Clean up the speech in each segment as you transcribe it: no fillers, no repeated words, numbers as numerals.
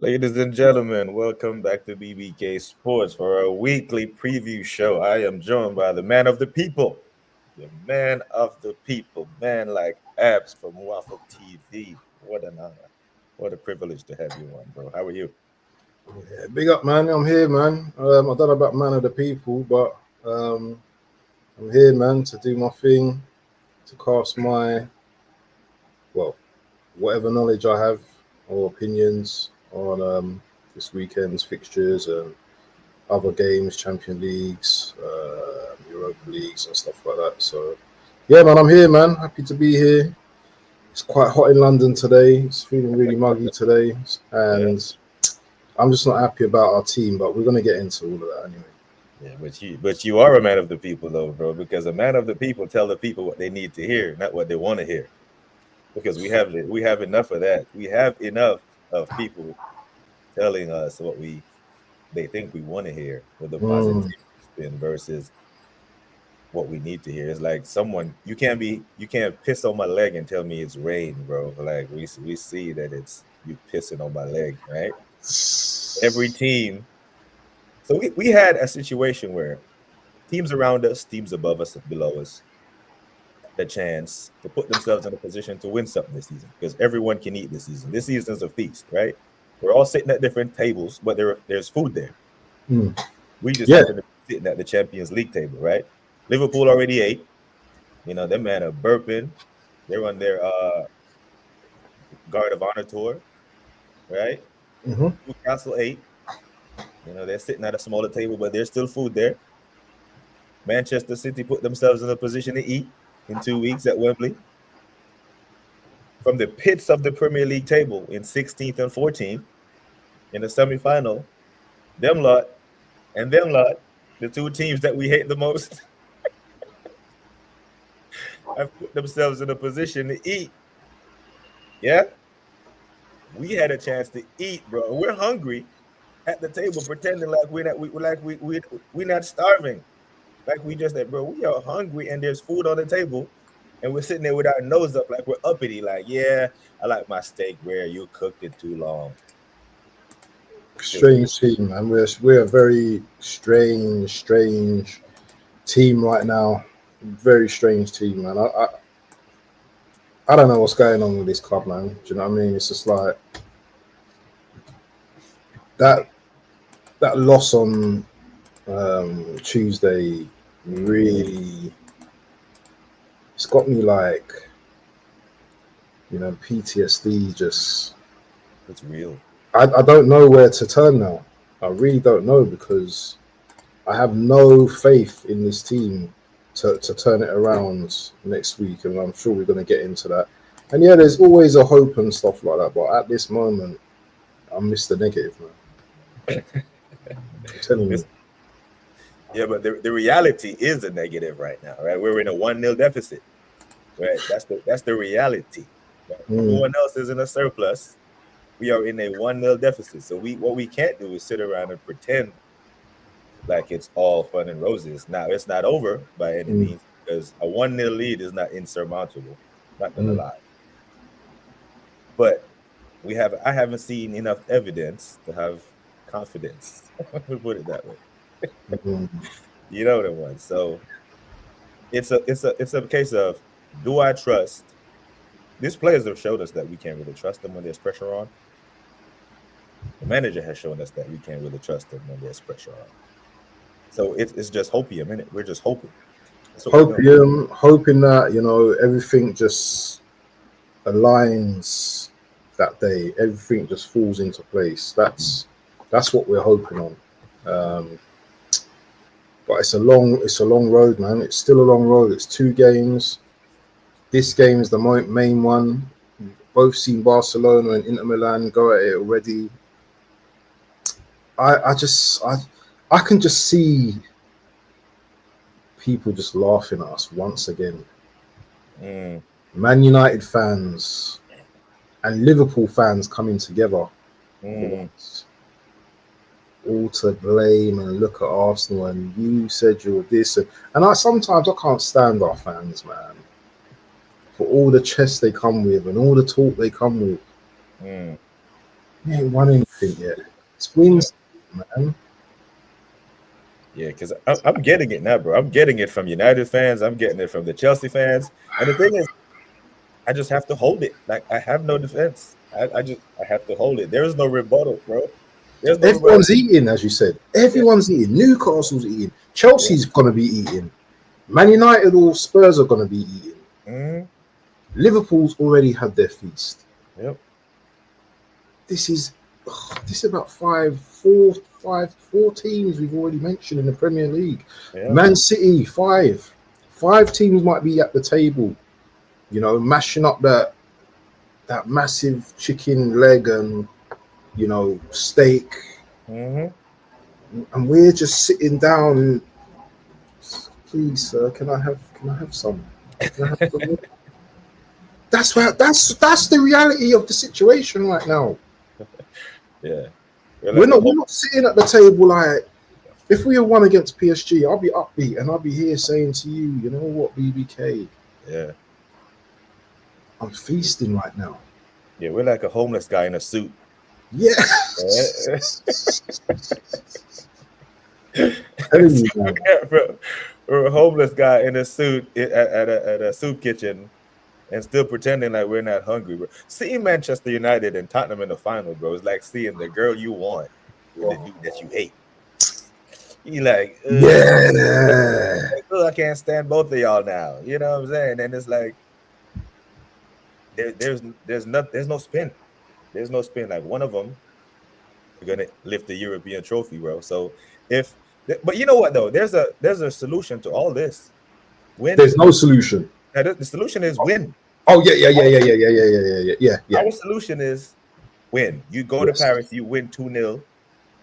Ladies and gentlemen, welcome back to BBK Sports for our weekly preview show. I am joined by the man of the people, the man of the people, man like Abs from Waffle TV. What an honor. What a privilege to have you on, bro. How are you? Yeah, big up, man. I'm here, man. I don't know about man of the people, but I'm here, man, to do my thing, to cast my, well, whatever knowledge I have or opinions on this weekend's fixtures and other games, Champion Leagues, Europa Leagues, and stuff like that. So, yeah, man, I'm here, man. Happy to be here. It's quite hot in London today. It's feeling really muggy today, and I'm just not happy about our team, but we're going to get into all of that anyway. Yeah, but you are a man of the people, though, bro, because a man of the people tell the people what they need to hear, not what they want to hear. Because we have enough of that. We have enough of people telling us what they think we want to hear with the positive spin versus what we need to hear. It's like you can't piss on my leg and tell me it's rain, bro. Like we see that it's you pissing on my leg, right? Every team. So we had a situation where teams around us, teams above us, below us, the chance to put themselves in a position to win something this season because everyone can eat this season. This season's a feast, right? We're all sitting at different tables, but there's food there. We just happen to be sitting at the Champions League table, right? Liverpool already ate. You know, them man are burping. They're on their Guard of Honor tour, right? Newcastle ate. You know, they're sitting at a smaller table, but there's still food there. Manchester City put themselves in a position to eat in 2 weeks at Wembley. From the pits of the Premier League table in 16th and 14th in the semi-final, them lot, the two teams that we hate the most, have put themselves in a position to eat. Yeah? We had a chance to eat, bro. We're hungry at the table, pretending like we're not starving. Like we just that, bro. We are hungry and there's food on the table, and we're sitting there with our nose up, like we're uppity. Like, yeah, I like my steak rare. You cooked it too long. Strange team, man. We're a very strange team right now. Very strange team, man. I don't know what's going on with this club, man. Do you know what I mean? It's just like that loss on Tuesday really, it's got me like, you know, PTSD. Just it's real. I don't know where to turn now. I really don't know because I have no faith in this team to turn it around next week, and I'm sure we're going to get into that. And yeah, there's always a hope and stuff like that, but at this moment, I miss the negative, man. I'm telling you. Yeah, but the reality is a negative right now, right? We're in a 1-0 deficit, right? That's the reality. Right? Everyone else is in a surplus. We are in a 1-0 deficit. So what we can't do is sit around and pretend like it's all fun and roses. Now, it's not over by any means because a 1-0 lead is not insurmountable. Not gonna lie. But I haven't seen enough evidence to have confidence. Let me put it that way. You know what I want. So it's a case of, do I trust? These players have showed us that we can't really trust them when there's pressure on. The manager has shown us that we can't really trust them when there's pressure on. So it's just hopium, isn't it? We're just hoping. Hoping that, you know, everything just aligns that day. Everything just falls into place. That's what we're hoping on. But it's a long road, man. It's still a long road. It's 2 games. This game is the main one. We've both seen Barcelona and Inter Milan go at it already. I can just see people just laughing at us once again. Man United fans and Liverpool fans coming together. All to blame and look at Arsenal and you said you were this and sometimes I can't stand our fans, man, for all the chess they come with and all the talk they come with. He ain't won anything yet. It's wins, man. Yeah, because I'm getting it now, bro. I'm getting it from United fans. I'm getting it from the Chelsea fans. And the thing is, I just have to hold it. Like I have no defense. I have to hold it. There is no rebuttal, bro. There's no rebuttal. Everyone's eating, as you said. Yeah, Everyone's eating. Newcastle's eating. yeah. Chelsea's gonna be eating. Man United or Spurs are gonna be eating. Mm, Liverpool's already had their feast. yep. This is about four teams we've already mentioned in the Premier League. Yeah. Man City, five teams might be at the table, you know, mashing up that massive chicken leg and, you know, steak, Mm-hmm. and we're just sitting down and, please, sir, can I have some? Can I have some? That's the reality of the situation right now. Yeah. We're not sitting at the table like, if we had won against PSG, I'll be upbeat and I'll be here saying to you, you know what, BBK, Yeah. I'm feasting right now. Yeah, we're like a homeless guy in a suit. Yeah. Yeah. Telling you, man. We're a homeless guy in a suit at a soup kitchen and still pretending like we're not hungry, bro. Seeing Manchester United and Tottenham in the final, bro, is like seeing the girl you want with the dude that you hate. You like, Yeah. I can't stand both of y'all now. You know what I'm saying? And it's like there's no spin. There's no spin. Like one of them, we're gonna lift the European trophy, bro. So but you know what though? There's a solution to all this. Win. There's no solution. Now, the solution is win. Oh yeah. Our solution is win. You go to Yes. Paris, you win 2-0, and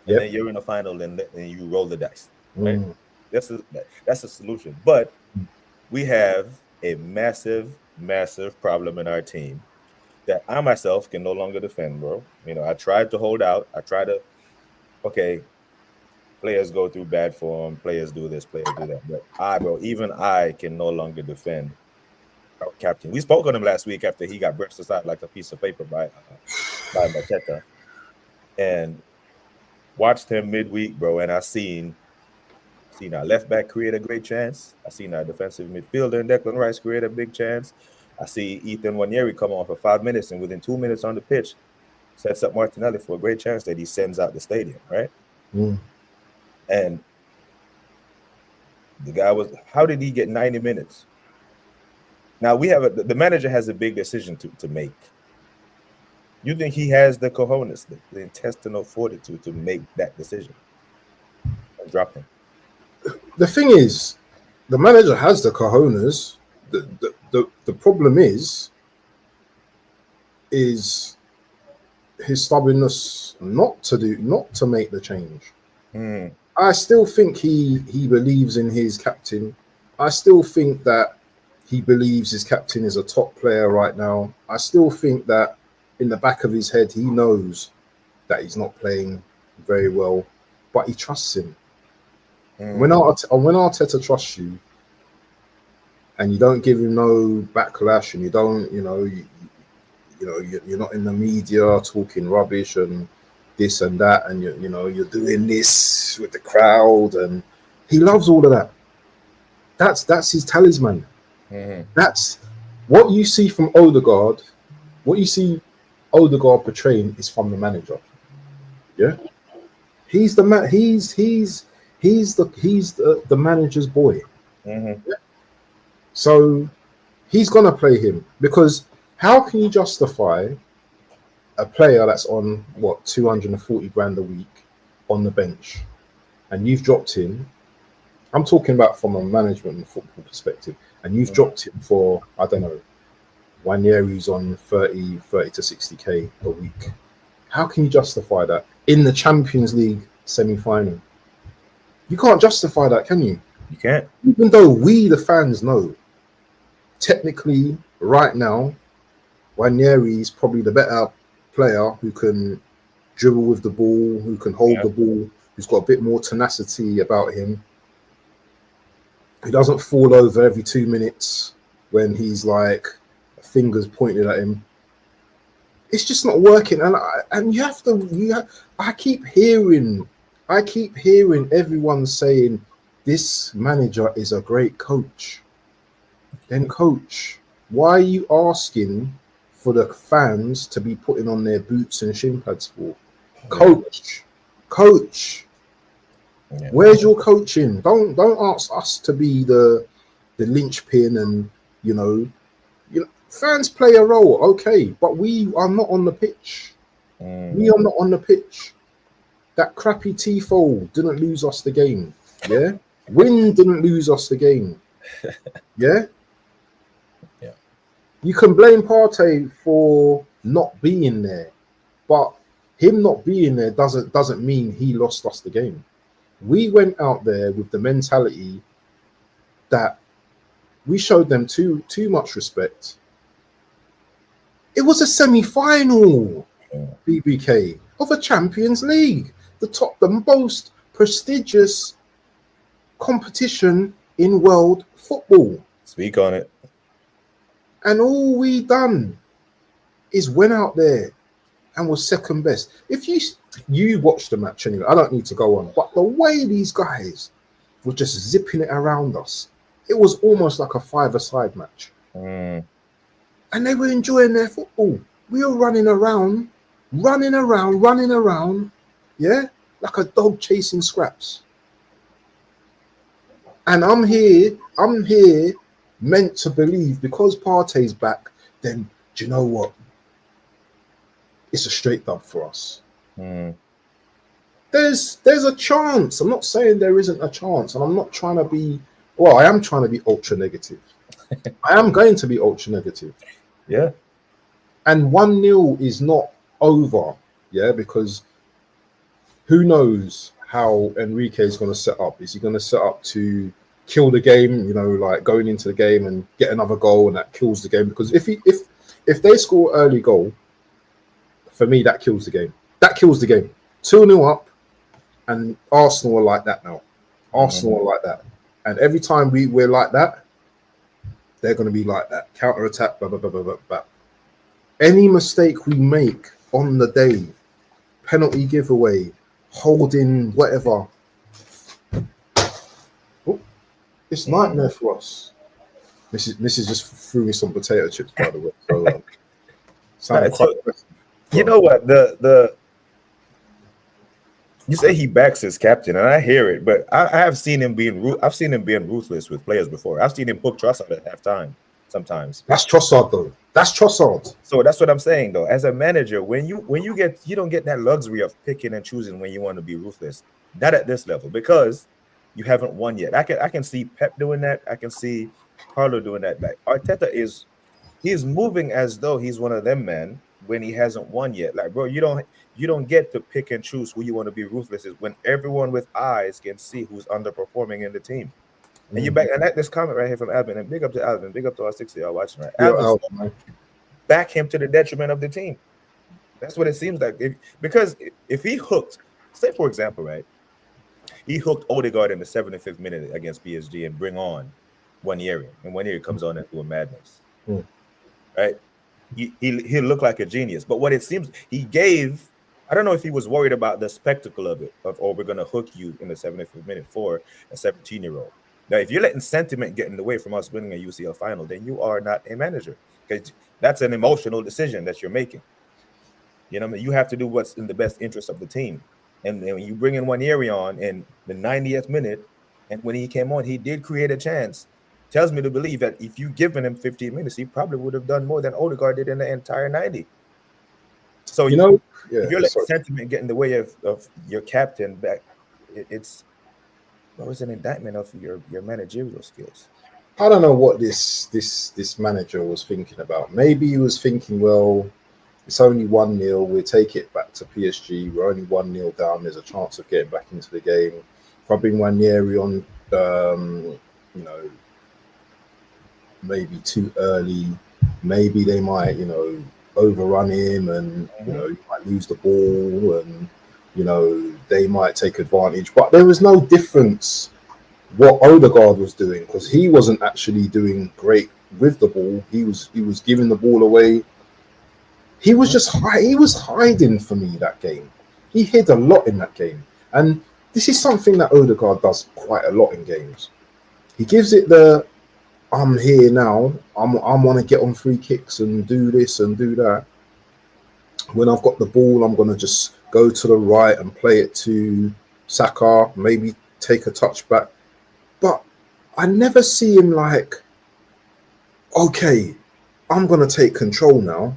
Yep. then you're in the final and you roll the dice. Right? Mm. That's a solution. But we have a massive, massive problem in our team that I myself can no longer defend, bro. You know, I tried to hold out. Okay, players go through bad form, players do this, players do that. But even I can no longer defend our captain. We spoke on him last week after he got brushed aside like a piece of paper by Mateta, and watched him midweek, bro. And I seen our left back create a great chance. I seen our defensive midfielder and Declan Rice create a big chance. I see Ethan Wanyeri come on for 5 minutes, and within 2 minutes on the pitch, sets up Martinelli for a great chance that he sends out the stadium, right? Mm. And the guy how did he get 90 minutes? Now the manager has a big decision to make. You think he has the cojones, the intestinal fortitude to make that decision and drop him? The thing is, the manager has the cojones. The problem is his stubbornness not to make the change. Mm. I still think he believes in his captain. I still think that he believes his captain is a top player right now. I still think that in the back of his head, he knows that he's not playing very well, but he trusts him. Mm. When Arteta trusts you, and you don't give him no backlash, and you don't, you're not in the media talking rubbish and this and that, and you're doing this with the crowd, and he loves all of that. That's his talisman. Mm-hmm. That's what you see from Odegaard. What you see Odegaard portraying is from the manager. Yeah, he's the man. He's the manager's boy. Mm-hmm. Yeah? So he's gonna play him, because how can you justify a player that's on 240 grand a week on the bench, and you've dropped him? I'm talking about from a management and football perspective, and you've dropped him for, I don't know, 1 year he's on 30 to 60k a week. How can you justify that in the Champions League semi-final? You can't justify that, can you? You can't. Even though we, the fans, know technically right now, Wanyeri is probably the better player who can dribble with the ball, who can hold the ball, who's got a bit more tenacity about him, who doesn't fall over every 2 minutes when he's like fingers pointed at him. it's just not working. And you have to. I keep hearing everyone saying this manager is a great coach. Then, coach, why are you asking for the fans to be putting on their boots and shin pads for? Coach, where's your coaching? Don't ask us to be the linchpin, and you know, fans play a role, okay, but we are not on the pitch. We are not on the pitch. That crappy Tifo didn't lose us the game. Yeah, Win didn't lose us the game. Yeah. You can blame Partey for not being there, but him not being there doesn't mean he lost us the game. We went out there with the mentality that we showed them too much respect. It was a semi-final, BBK, of a Champions League, the most prestigious competition in world football. Speak on it. And all we done is went out there and was second best. If you watched the match anyway, I don't need to go on, but the way these guys were just zipping it around us, it was almost like a five-a-side match. And they were enjoying their football. We were running around, yeah, like a dog chasing scraps. And I'm here meant to believe because Partey's back, then do you know what? It's a straight dub for us. There's a chance. I'm not saying there isn't a chance, and I'm not trying to be. Well, I am trying to be ultra negative. I am going to be ultra negative. Yeah. And 1-0 is not over. Yeah, because who knows how Enrique is going to set up? Is he going to set up to kill the game, like going into the game and get another goal and that kills the game? Because if they score early goal, for me that kills the game. 2-0 up, and Arsenal are like that now. Arsenal are like that, and every time we're like that, they're going to be like that. Counter attack, blah blah blah blah blah blah. Any mistake we make on the day, penalty giveaway, holding, whatever. It's nightmare for us. Mrs. just threw me some potato chips, by the way. So, you know what? You say he backs his captain, and I hear it, but I have seen him being ruthless with players before. I've seen him hook Trossard at halftime sometimes. That's Trossard, though. That's Trossard. So that's what I'm saying, though. As a manager, when you don't get that luxury of picking and choosing when you want to be ruthless. Not at this level, because you haven't won yet. I can see Pep doing that. I can see Carlo doing that. Like Arteta he's moving as though he's one of them, man, when he hasn't won yet. Like, bro, you don't get to pick and choose who you want to be ruthless is when everyone with eyes can see who's underperforming in the team. And you back, and this comment right here from Alvin, and big up to Alvin, big up to our 60 y'all watching, right? Alvin, back him to the detriment of the team. That's what it seems like. Because if he hooked, say for example, right, he hooked Odegaard in the 75th minute against PSG and bring on Wanyeri, and Wanyeri comes on into a madness, right? He'll look like a genius. But what it seems he gave, I don't know if he was worried about the spectacle of it, we're going to hook you in the 75th minute for a 17-year-old. Now, if you're letting sentiment get in the way from us winning a UCL final, then you are not a manager, because that's an emotional decision that you're making. You know what I mean? You have to do what's in the best interest of the team. And then when you bring in Wanyeri on in the 90th minute, and when he came on, he did create a chance. Tells me to believe that if you given him 15 minutes, he probably would have done more than Odegaard did in the entire 90. So if you're letting sentiment get in the way of your captain back, it's an indictment of your managerial skills. I don't know what this manager was thinking about. Maybe he was thinking, well, it's only 1-0. We'll take it back to PSG. We're only 1-0 down. There's a chance of getting back into the game. If I bring Wanyeri on, maybe too early, maybe they might, overrun him, and he might lose the ball, and they might take advantage. But there was no difference what Odegaard was doing, because he wasn't actually doing great with the ball. He was giving the ball away. He was just he was hiding for me that game. He hid a lot in that game, and this is something that Odegaard does quite a lot in games. He gives it the I'm here now. I want to get on free kicks and do this and do that. When I've got the ball, I'm going to just go to the right and play it to Saka, maybe take a touchback. But I never see him like, okay, I'm going to take control now.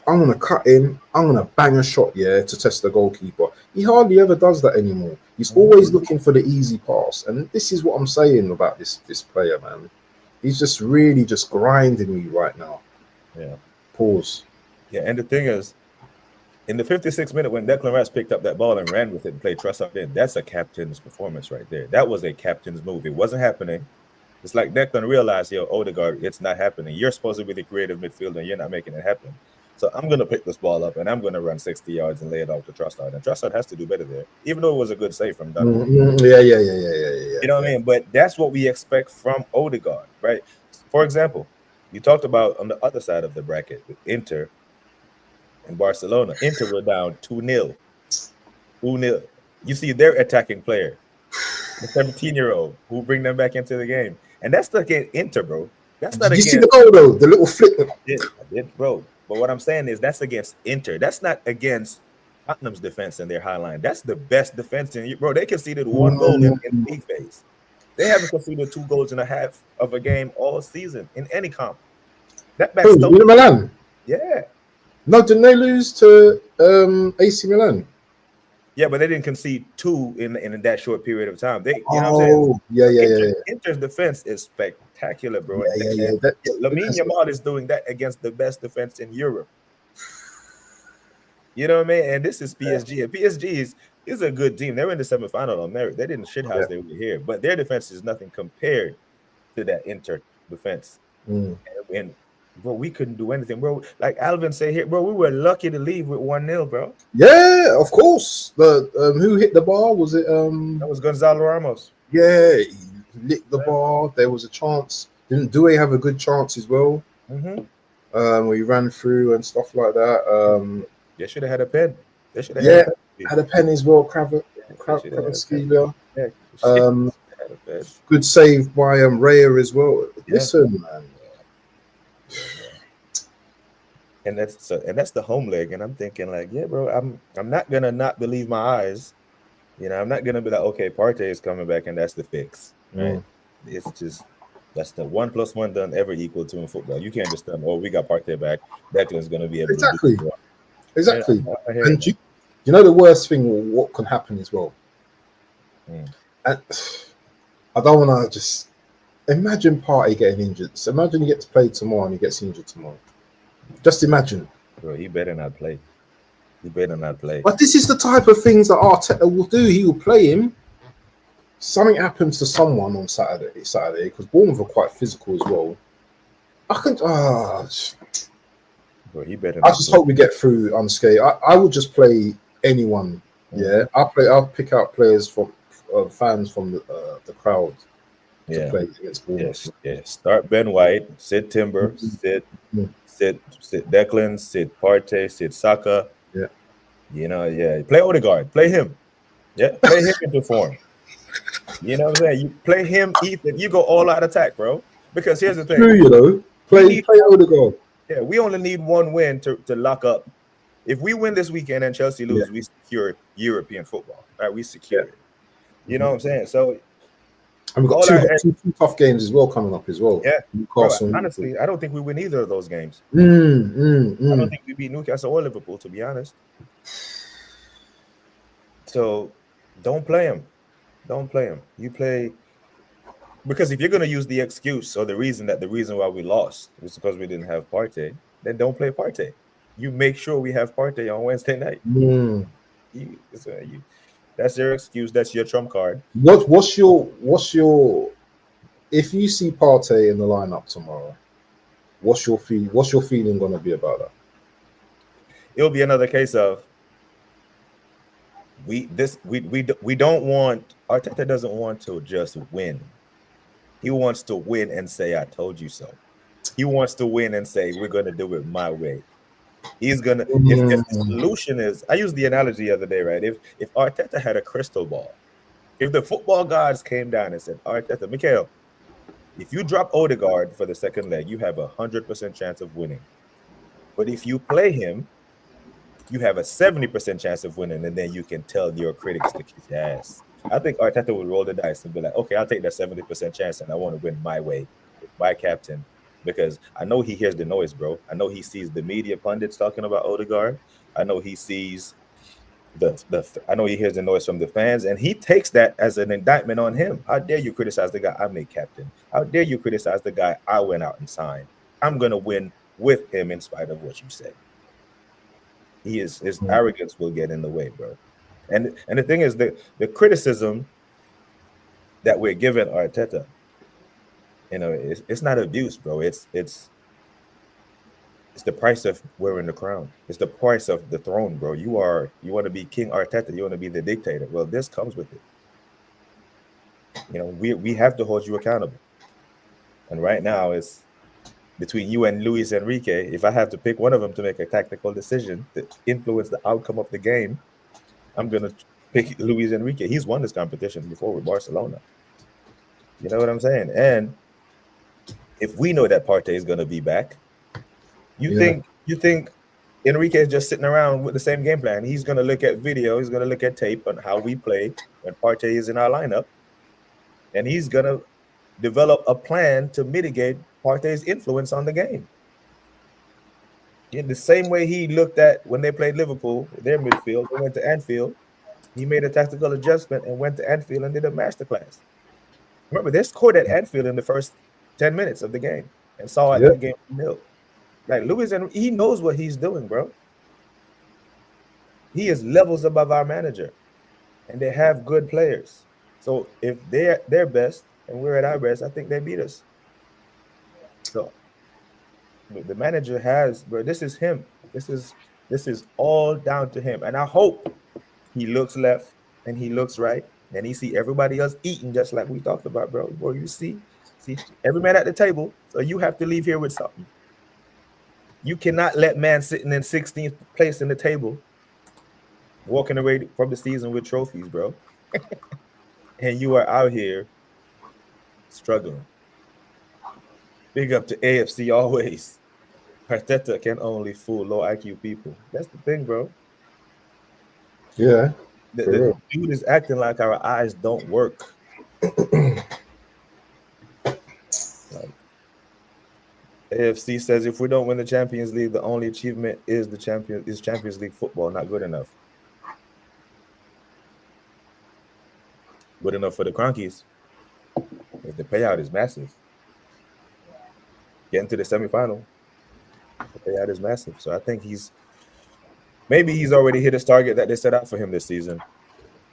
I'm going to cut in. I'm going to bang a shot, to test the goalkeeper. He hardly ever does that anymore. He's always looking for the easy pass. And this is what I'm saying about this player, man. He's just really just grinding me right now. Yeah. Pause. Yeah, and the thing is, in the 56th minute, when Declan Rice picked up that ball and ran with it and played Trossard in, that's a captain's performance right there. That was a captain's move. It wasn't happening. It's like Declan realized, Odegaard, it's not happening. You're supposed to be the creative midfielder, and you're not making it happen. So I'm going to pick this ball up, and I'm going to run 60 yards and lay it off to Trossard. And Trossard has to do better there, even though it was a good save from Donovan. Yeah. You know what I mean? But that's what we expect from Odegaard, right? For example, you talked about on the other side of the bracket, with Inter and Barcelona. Inter were down 2-0. 2-0. You see their attacking player, the 17-year-old, who bring them back into the game. And that's against Inter, bro. That's not against... You see the goal, though? The little flick. I did, bro. But what I'm saying is that's against Inter. That's not against Tottenham's defense in their high line. That's the best defense in... Bro, they conceded 1 goal in the league phase. They haven't conceded 2 goals and a half of a game all season in any comp. That back Milan? Yeah. No, didn't they lose to AC Milan? Yeah, but they didn't concede 2 in that short period of time. Know what I'm saying? Yeah. Inter's defense is spectacular, bro. Yeah. Lamine Yamal is doing that against the best defense in Europe. You know what I mean? And this is PSG. And PSG is a good team. They were in the semifinal on merit. They didn't shithouse they were here, but their defense is nothing compared to that Inter defense. And bro, we couldn't do anything, bro. Like Alvin said here, bro, we were lucky to leave with 1-0, bro. Yeah, of course. The who hit the bar? Was it that was Gonzalo Ramos. Yeah, he licked the bar. There was a chance. Didn't Doué have a good chance as well? Where he ran through and stuff like that. They should have had a pen. They should have had a pen as well. Kvaratskhelia. Good save by Raya as well. Listen, man. And that's the home leg, and I'm thinking like, yeah, bro, I'm not gonna not believe my eyes. I'm not gonna be like, okay, Partey is coming back, and that's the fix, right? It's just that's the 1 + 1 done ever equal to in football. You can't just tell me, oh, we got Partey back. Declan's gonna be able to do it. Exactly. And you know the worst thing, what can happen as well. And I don't want to just imagine Partey getting injured. So imagine he gets played tomorrow and he gets injured tomorrow. Just imagine. Bro, he better not play. But this is the type of things that Arteta will do. He will play him. Something happens to someone on Saturday, because Bournemouth are quite physical as well. Bro, he better. I just hope we get through unscathed. I would just play anyone. Yeah, I'll pick out players from fans from the crowd to play against Bournemouth. Yes. Start Ben White, sit Timber, sit Declan, sit Partey, sit Saka. Play Odegaard, play him. Play him into form. You know what I'm saying? You play him, Ethan. You go all out attack, bro. Because here's the thing. True, play Odegaard. Yeah, we only need 1 win to lock up. If we win this weekend and Chelsea lose, we secure European football. Right? We secure it. You know what I'm saying? So, and we've got two tough games as well coming up as well. Yeah. Newcastle. Bro, honestly, I don't think we win either of those games. I don't think we beat Newcastle or Liverpool, to be honest. So, don't play him. You play, because if you're going to use the excuse or the reason why we lost was because we didn't have Partey, then don't play Partey. You make sure we have Partey on Wednesday night. That's your excuse. That's your trump card. What's your if you see Partey in the lineup tomorrow, what's your feeling going to be about that? It'll be another case of we don't want, Arteta doesn't want to just win. He wants to win and say, I told you so. He wants to win and say, we're going to do it my way. He's gonna if the solution is, I used the analogy the other day, right? If Arteta had a crystal ball, if the football gods came down and said, Arteta, Mikhail, if you drop Odegaard for the second leg, you have 100% chance of winning. But if you play him, you have a 70% chance of winning, and then you can tell your critics to kiss your ass. I think Arteta would roll the dice and be like, okay, I'll take that 70% chance, and I want to win my way with my captain. Because I know he hears the noise, bro. I know he sees the media pundits talking about Odegaard. I know he sees I know he hears the noise from the fans, and he takes that as an indictment on him. How dare you criticize the guy I made captain? How dare you criticize the guy I went out and signed? I'm gonna win with him in spite of what you say. His arrogance will get in the way, bro. And the thing is, the criticism that we're giving Arteta, it's not abuse, bro. It's the price of wearing the crown. It's the price of the throne, bro. You want to be King Arteta. You want to be the dictator. Well, this comes with it. We have to hold you accountable. And right now, it's between you and Luis Enrique. If I have to pick one of them to make a tactical decision to influence the outcome of the game, I'm gonna pick Luis Enrique. He's won this competition before with Barcelona. You know what I'm saying? And if we know that Partey is gonna be back, you think Enrique is just sitting around with the same game plan? He's gonna look at video, he's gonna look at tape on how we play when Partey is in our lineup, and he's gonna develop a plan to mitigate Partey's influence on the game. In the same way he looked at when they played Liverpool, their midfield, they went to Anfield. He made a tactical adjustment and went to Anfield and did a masterclass. Remember, they scored at Anfield in the first 10 minutes of the game and saw it that game nil. Like Luis, and he knows what he's doing, bro. He is levels above our manager, and they have good players. So if they're their best and we're at our best, I think they beat us. So the manager has, bro. This is him. This is all down to him, and I hope he looks left and he looks right, and he see everybody else eating just like we talked about, bro. Boy, you see every man at the table, so you have to leave here with something. You cannot let man sitting in 16th place in the table walking away from the season with trophies, bro. And you are out here struggling. Big up to AFC always. Arteta can only fool low IQ people. That's the thing, bro. Yeah. The dude is acting like our eyes don't work. AFC says if we don't win the Champions League, the only achievement is Champions League football. Not good enough. Good enough for the Cronkies. If the payout is massive. Getting to the semifinal, the payout is massive. So I think he's already hit his target that they set out for him this season.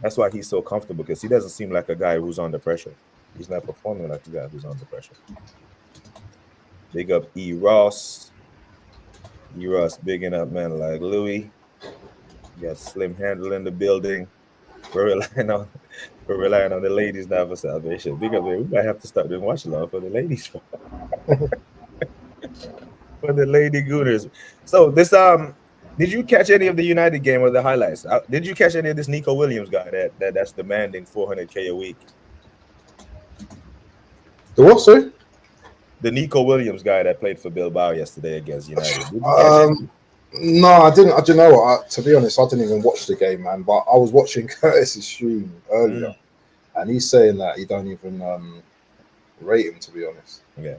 That's why he's so comfortable, because he doesn't seem like a guy who's under pressure. He's not performing like a guy who's under pressure. Big up E. Ross. E. Ross bigging up, man, like Louis. You got Slim Handle in the building. We're relying on the ladies now for salvation. Big up there. We might have to start doing watch along for the ladies. For the Lady Gooners. So this did you catch any of the United game or the highlights? Did you catch any of this Nico Williams guy that's demanding $400K a week? The what, sir? The Nico Williams guy that played for Bilbao yesterday against United. No, I didn't. You know what? To be honest, I didn't even watch the game, man. But I was watching Curtis's stream earlier, and he's saying that he don't even rate him. To be honest, yeah,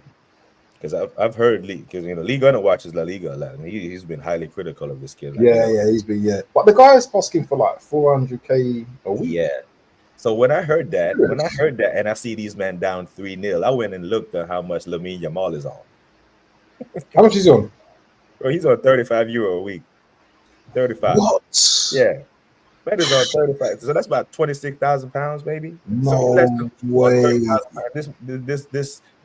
because I've heard because Lee Gunner watches La Liga a lot, and he's been highly critical of this kid. Like, he's been But the guy's asking for like $400K a week. Yeah. So when I heard that, and I see these men down 3-0, I went and looked at how much Lamine Yamal is on. How much is he on? Bro, he's on €35 a week. 35. What? Yeah. That is on 35. So that's about £26,000, maybe. No way.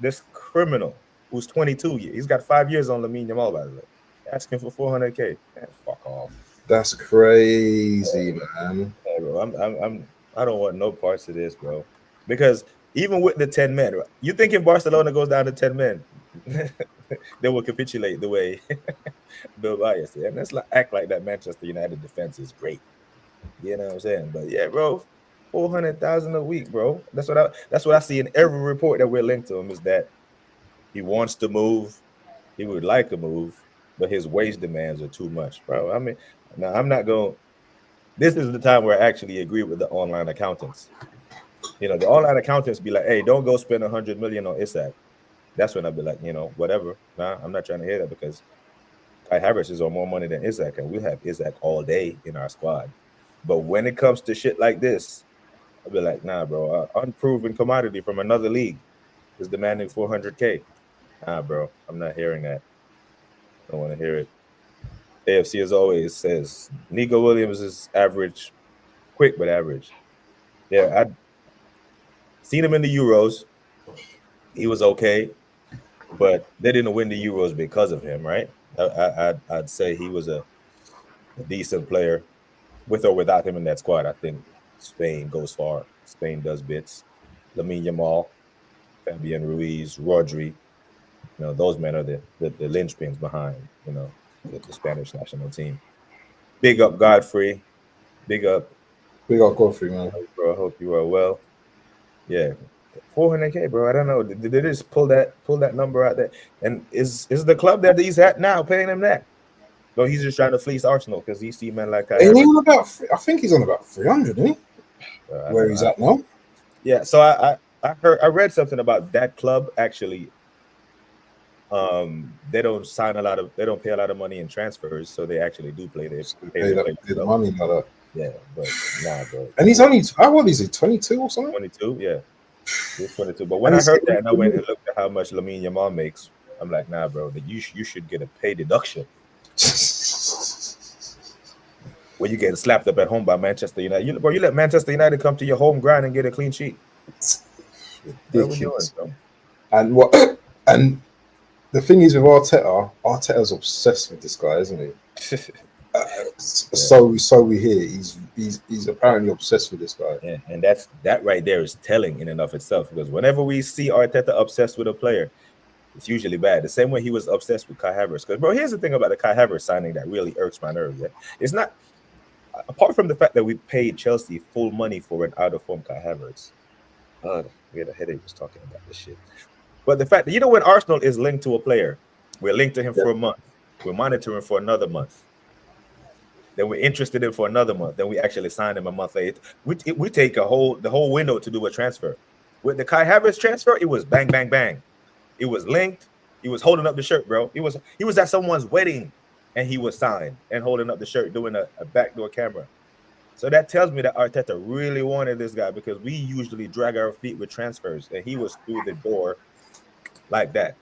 This criminal who's 22 years. He's got 5 years on Lamine Yamal, by the way. Asking for $400K. Man, fuck off. That's crazy, man. Yeah, bro. I don't want no parts of this, bro. Because even with the 10 men, you think if Barcelona goes down to 10 men, they will capitulate the way Bill Bias. And let's act like that Manchester United defense is great. You know what I'm saying? But yeah, bro, 400,000 a week, bro. That's what I see in every report that we're linked to him is that he wants to move. He would like to move, but his wage demands are too much, bro. I mean, now I'm not going. This is the time where I actually agree with the online accountants. The online accountants be like, "Hey, don't go spend 100 million on Isak." That's when I'll be like, whatever. Nah, I'm not trying to hear that because Kai Havertz is on more money than Isak, and we have Isak all day in our squad. But when it comes to shit like this, I'll be like, nah, bro, unproven commodity from another league is demanding 400K. Nah, bro, I'm not hearing that. I don't want to hear it. AFC, as always, says Nico Williams is average, quick but average. Yeah, I'd seen him in the Euros. He was okay, but they didn't win the Euros because of him, right? I'd say he was a decent player with or without him in that squad. I think Spain goes far. Spain does bits. Lamine Yamal, Fabian Ruiz, Rodri. Those men are the linchpins behind, the Spanish national team. Big up Godfrey. Big up. Big up Godfrey, man. Bro, I hope you are well. Yeah. 400K, bro. I don't know. Did they just pull that number out there? And is the club that he's at now paying him that? No, he's just trying to fleece Arsenal because he see men like Ain't he on about? I think he's on about 300, isn't he? Where he's at now? Yeah. So I read something about that club actually. They don't pay a lot of money in transfers, so they actually do play. They pay the money like that. Yeah, but nah, bro. And he's only how old is he? 22 or something? 22, yeah. He's 22. But when I heard that and I went and looked at how much Lamine Yamal makes, I'm like, nah, bro, that you should get a pay deduction. When you get slapped up at home by Manchester United. You let Manchester United come to your home ground and get a clean sheet. What are we doing, bro? And the thing is with Arteta's obsessed with this guy, isn't he? So we hear he's apparently obsessed with this guy. Yeah, and that right there is telling in and of itself, because whenever we see Arteta obsessed with a player, it's usually bad. The same way he was obsessed with Kai Havertz. Because, bro, here's the thing about the Kai Havertz signing that really irks my nerves. Yeah? It's not, apart from the fact that we paid Chelsea full money for an out-of-form Kai Havertz. I get a headache just talking about this shit. But the fact that, when Arsenal is linked to a player, we're linked to him for a month. We're monitoring for another month. Then we're interested in for another month. Then we actually sign him a month later. We take the whole window to do a transfer. With the Kai Havertz transfer, it was bang, bang, bang. It was linked. He was holding up the shirt, bro. He was at someone's wedding, and he was signed and holding up the shirt, doing a backdoor camera. So that tells me that Arteta really wanted this guy, because we usually drag our feet with transfers, and he was through the door like that.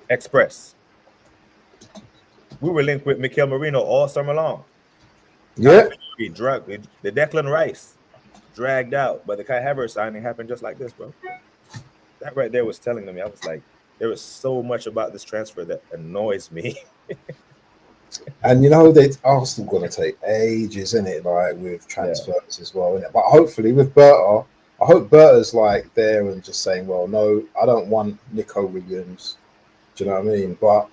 Express. We were linked with Mikel Merino all summer long. Yeah. The Declan Rice dragged out, but the Kai Havertz signing happened just like this, bro. That right there was telling me. I was like, there was so much about this transfer that annoys me. And they are still going to take ages, isn't it? Like with transfers as well, innit? But hopefully with Berta, I hope Berta's like there and just saying, well, no, I don't want Nico Williams. Do you know what I mean? But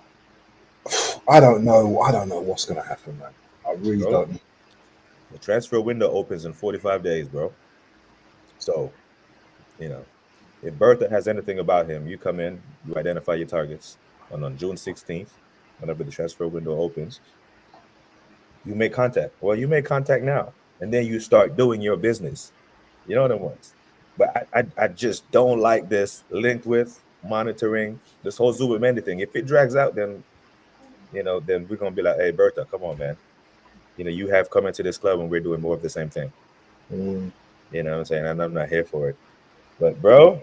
I don't know what's going to happen, man. I really don't know. The transfer window opens in 45 days, bro. So, if Berta has anything about him, you come in, you identify your targets, and on June 16th, whenever the transfer window opens, you make contact. Well, you make contact now, and then you start doing your business. You know what I want? But I just don't like this linked with monitoring, this whole Zubimendi thing. If it drags out, then then we're gonna be like, hey, Berta, come on, man. You have come into this club and we're doing more of the same thing. You know what I'm saying? And I'm not here for it. But, bro,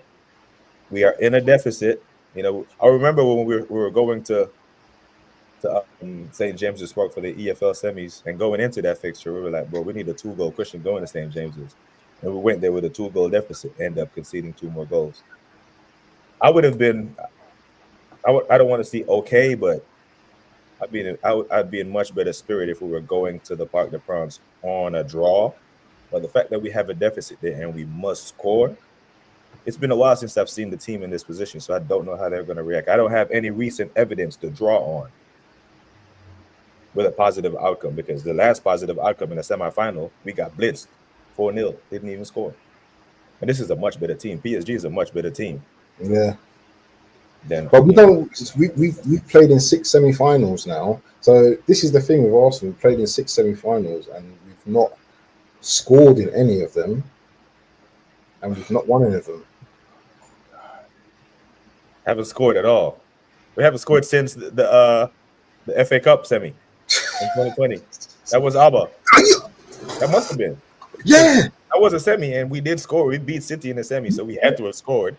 we are in a deficit. I remember when we were going to St. James's Park for the EFL semis, and going into that fixture, we were like, bro, we need a 2-goal cushion going to St. James's. And we went there with a 2-goal deficit, end up conceding 2 more goals. I would have been, I don't want to see okay, but I'd be in much better spirit if we were going to the Parc des Princes on a draw. But the fact that we have a deficit there and we must score, it's been a while since I've seen the team in this position, so I don't know how they're going to react. I don't have any recent evidence to draw on. with a positive outcome, because the last positive outcome in the semifinal, we got blitzed 4-0, didn't even score. And this is a much better team. PSG is a much better team. Yeah. Then, But we don't. We've played in 6 semi-finals now. So this is the thing with Arsenal. We played in 6 semi-finals and we've not scored in any of them, and we've not won any of them. haven't scored at all. We haven't scored since the FA Cup semi in 2020. That was ABBA. That must have been. Yeah. That was a semi, and we did score. We beat City in the semi, so we had to have scored.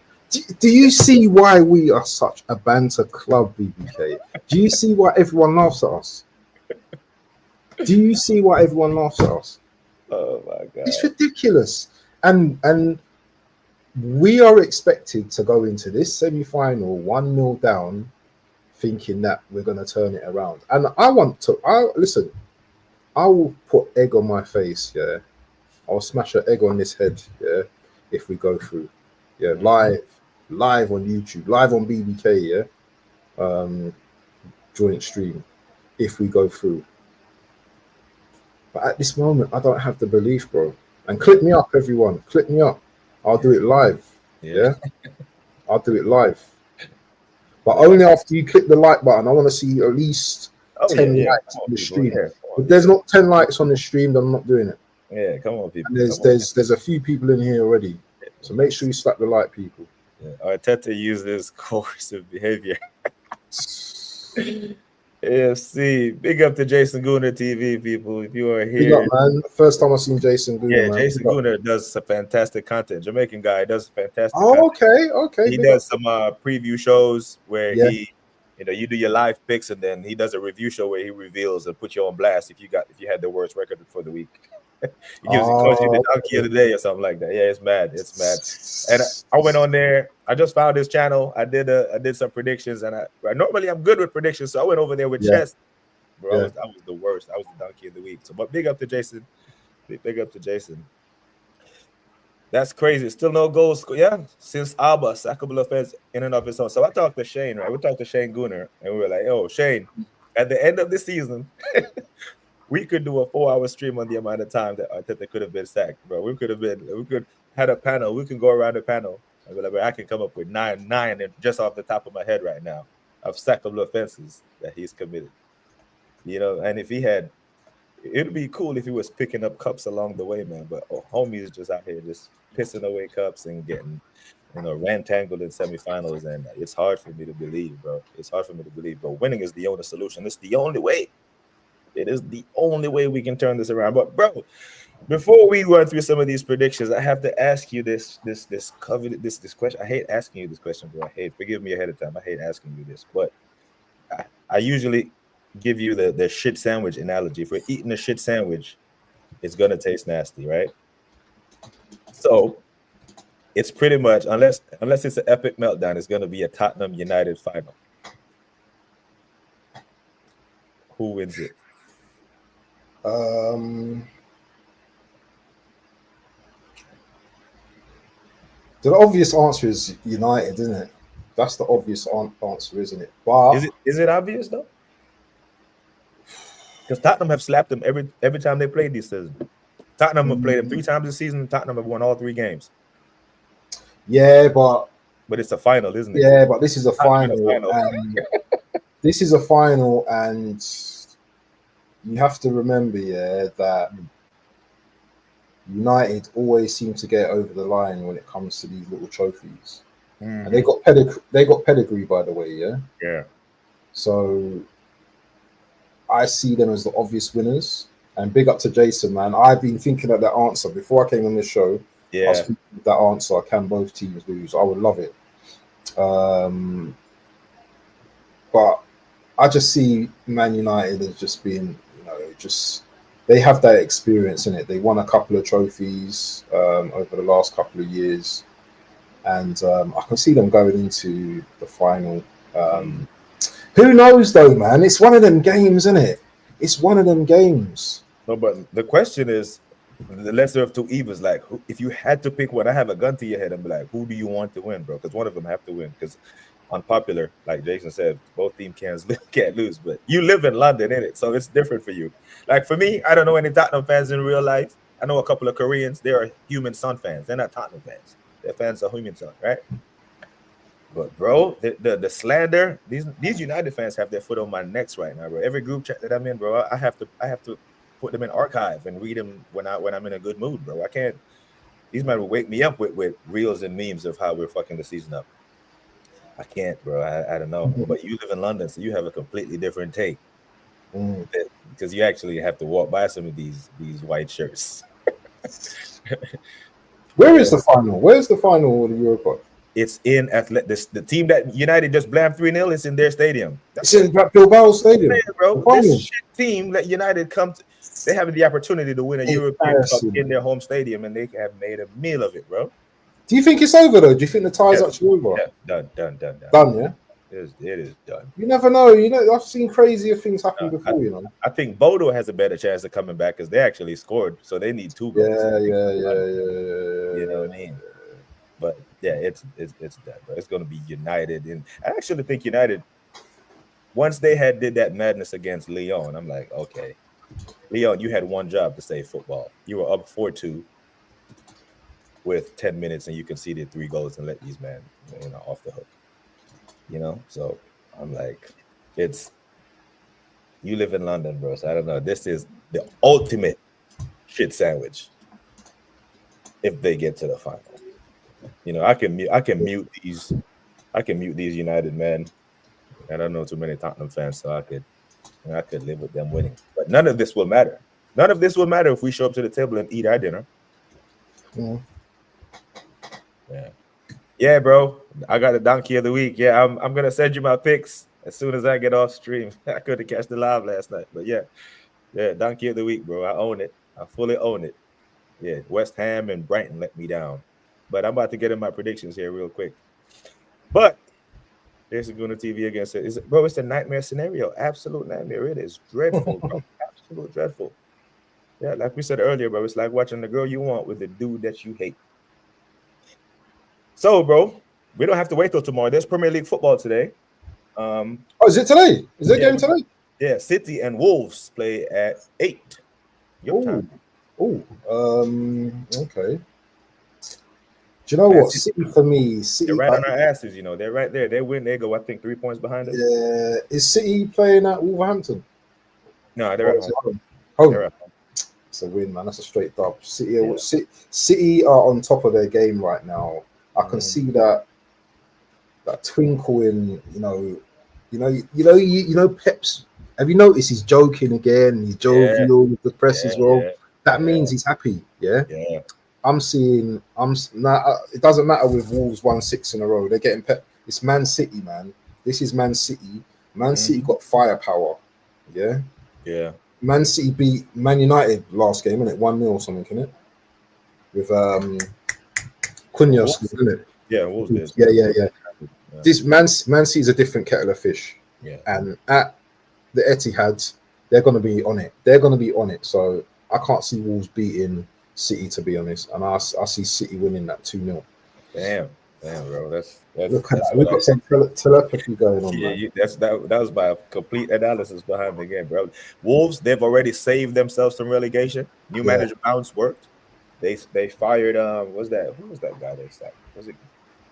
Do you see why we are such a banter club, BBK? Do you see why everyone laughs at us? Do you see why everyone laughs at us? Oh my God. It's ridiculous. And we are expected to go into this semi-final 1-0 down, thinking that we're going to turn it around. And I will put egg on my face, yeah. I'll smash an egg on this head, yeah, if we go through. Yeah, live on YouTube, live on BBK, yeah. Joint stream, if we go through. But at this moment, I don't have the belief, bro. And click me up, everyone. Click me up. I'll do it live. Yeah. I'll do it live. But only after you click the like button. I want to see at least 10 likes on the stream. If there's not 10 likes on the stream, then I'm not doing it. Yeah, come on, people. And there's a few people in here already. So make sure you slap the like, people. Yeah. Arteta uses coercive behavior. AFC, big up to Jason Gooner TV, people. If you are here, big up, man. First time I've seen Jason Gooner. Yeah, man. Jason Gooner does some fantastic content. Jamaican guy does fantastic. Oh, content. Okay. He does some preview shows where he, you do your live picks, and then he does a review show where he reveals and put you on blast if you had the worst record for the week. He calls you the donkey of the day or something like that. Yeah, it's mad. And I went on there. I just found his channel. I did some predictions, and normally I'm good with predictions, so I went over there with chess. Bro, I was the worst. I was the donkey of the week. So, but big up to Jason. Big up to Jason. That's crazy. Still no goals. Yeah, since Alba, sackable offense in and of its own. So I talked to Shane, right? We talked to Shane Gooner, and we were like, "Oh, Shane, at the end of the season." We could do a 4-hour stream on the amount of time that Arteta could have been sacked, bro. We could had a panel. We can go around the panel. And be like, I can come up with nine just off the top of my head right now of sackable offenses that he's committed. And if he had, it'd be cool if he was picking up cups along the way, man. But homie is just out here just pissing away cups and getting, rantangled in semifinals, and it's hard for me to believe, bro. It's hard for me to believe, but winning is the only solution. It's the only way. It is the only way we can turn this around. But bro, before we run through some of these predictions, I have to ask you this question. I hate asking you this question, bro. Forgive me ahead of time. I hate asking you this, but I usually give you the shit sandwich analogy. If we're eating a shit sandwich, it's gonna taste nasty, right? So it's pretty much, unless it's an epic meltdown, it's gonna be a Tottenham United final. Who wins it? The obvious answer is United, isn't it? That's the obvious answer, isn't it? But is it obvious though? Because Tottenham have slapped them every time they played this season. Tottenham have played them 3 times this season. Tottenham have won all 3 games. Yeah, but it's a final, isn't it? Yeah, but this is a final. And this is a final, and you have to remember, that United always seem to get over the line when it comes to these little trophies. And they got pedigree, by the way, Yeah. So I see them as the obvious winners. And big up to Jason, man. I've been thinking of that answer before I came on this show. Yeah. I was thinking of that answer. Can both teams lose? I would love it. But I just see Man United as just being, they have that experience in it. They won a couple of trophies over the last couple of years, and I can see them going into the final. Who knows, though, man? It's one of them games, isn't it? It's one of them games. No, but the question is, the lesser of two evils. Like, if you had to pick one, I have a gun to your head and be like, who do you want to win, bro? Because one of them have to win. Because unpopular, like Jason said, both teams can't lose. But you live in London, innit? So it's different for you. Like for me, I don't know any Tottenham fans in real life. I know a couple of Koreans. They are Human Son fans. They're not Tottenham fans. They're fans of Human Son, right? But bro, the slander, these United fans have their foot on my necks right now, bro. Every group chat that I'm in, bro, I have to put them in archive and read them when I'm in a good mood, bro. I can't. These men will wake me up with reels and memes of how we're fucking the season up. I can't, bro. I don't know. But you live in London, so you have a completely different take. Because you actually have to walk by some of these white shirts. Where is the final? Where's the final of the Europa? It's in the team that United just blammed 3-0. It's in their stadium. It's in Bilbao Stadium, bro. This shit team that United they have the opportunity to win a European Cup in their home stadium, and they have made a meal of it, bro. Do you think it's over though? Do you think the tie's actually over? Yeah, done. Done, yeah. It is done. You never know. I've seen crazier things happen before. I think Bodo has a better chance of coming back because they actually scored, so they need 2 goals. Yeah. You know what I mean? But yeah, it's done, bro. It's going to be United, and I actually think United, once they did that madness against Lyon, I'm like, okay, Lyon, you had one job to save football. You were up 4-2 with 10 minutes, and you conceded 3 goals and let these men, off the hook. So I'm like, you live in London, bro. So I don't know. This is the ultimate shit sandwich if they get to the final. I can mute these United men. I don't know too many Tottenham fans, so I could live with them winning. But none of this will matter. None of this will matter if we show up to the table and eat our dinner. Yeah, bro. I got a donkey of the week. Yeah, I'm gonna send you my picks as soon as I get off stream. I couldn't catch the live last night, but yeah, donkey of the week, bro. I own it. I fully own it. Yeah, West Ham and Brighton let me down, but I'm about to get in my predictions here real quick. But there's a Guna TV against it. Bro, it's a nightmare scenario. Absolute nightmare. It is dreadful, bro. Absolute dreadful. Yeah, like we said earlier, bro, it's like watching the girl you want with the dude that you hate. So, bro, we don't have to wait till tomorrow. There's Premier League football today. Is it today? Is there a game today? Yeah, City and Wolves play at 8. Your time. Okay. Do you know what? City for me, they're right on our asses. They're right there. They win. They go, I think, 3 points behind us. Yeah. Is City playing at Wolverhampton? No, they're at home. They're at home. It's a win, man. That's a straight dub. City are on top of their game right now. I can see that twinkle in, Pep's. Have you noticed he's joking again? He's jovial with the press as well. That means he's happy. Yeah. I'm seeing. It doesn't matter with Wolves won 6 in a row. They're getting Pep. It's Man City, man. This is Man City. Man City got firepower. Yeah. Yeah. Man City beat Man United last game, innit? 1-0 or something, innit? With Cunha, isn't it? Yeah, Wolves did. Yeah. This Man City is a different kettle of fish. Yeah. And at the Etihad, they're going to be on it. So I can't see Wolves beating City, to be honest. And I see City winning that 2-0. Damn, bro. That's Look at that. We've got some telepathy going on. Yeah, that was my complete analysis behind the game, bro. Wolves, they've already saved themselves from relegation. New manager bounce worked. They fired who was that guy they sacked? Was it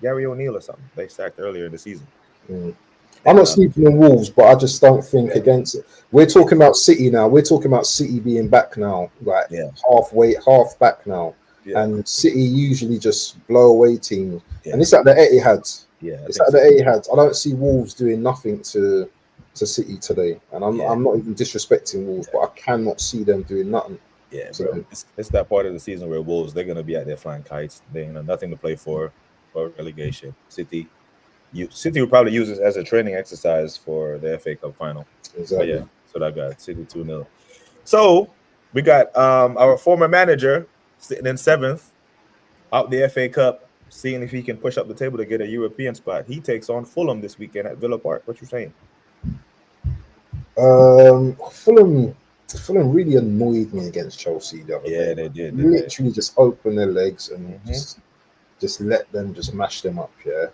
Gary O'Neill or something? They sacked earlier in the season. I'm not sleeping on Wolves, but I just don't think against it. We're talking about City now. We're talking about City being back now, like half back now. Yeah. And City usually just blow away teams. Yeah. And it's at the Etihad. Yeah, it's at the Etihad. I don't see Wolves doing nothing to City today. And I'm not even disrespecting Wolves, but I cannot see them doing nothing. Yeah, bro. It's that part of the season where Wolves, they're gonna be out there flying kites. They nothing to play for relegation. City will probably use this as a training exercise for the FA Cup final. Exactly. But so I got City 2-0. So we got our former manager sitting in 7th out the FA Cup, seeing if he can push up the table to get a European spot. He takes on Fulham this weekend at Villa Park. What you saying? Fulham really annoyed me against Chelsea the other day. They did. Literally just open their legs and just let them just mash them up. Yeah.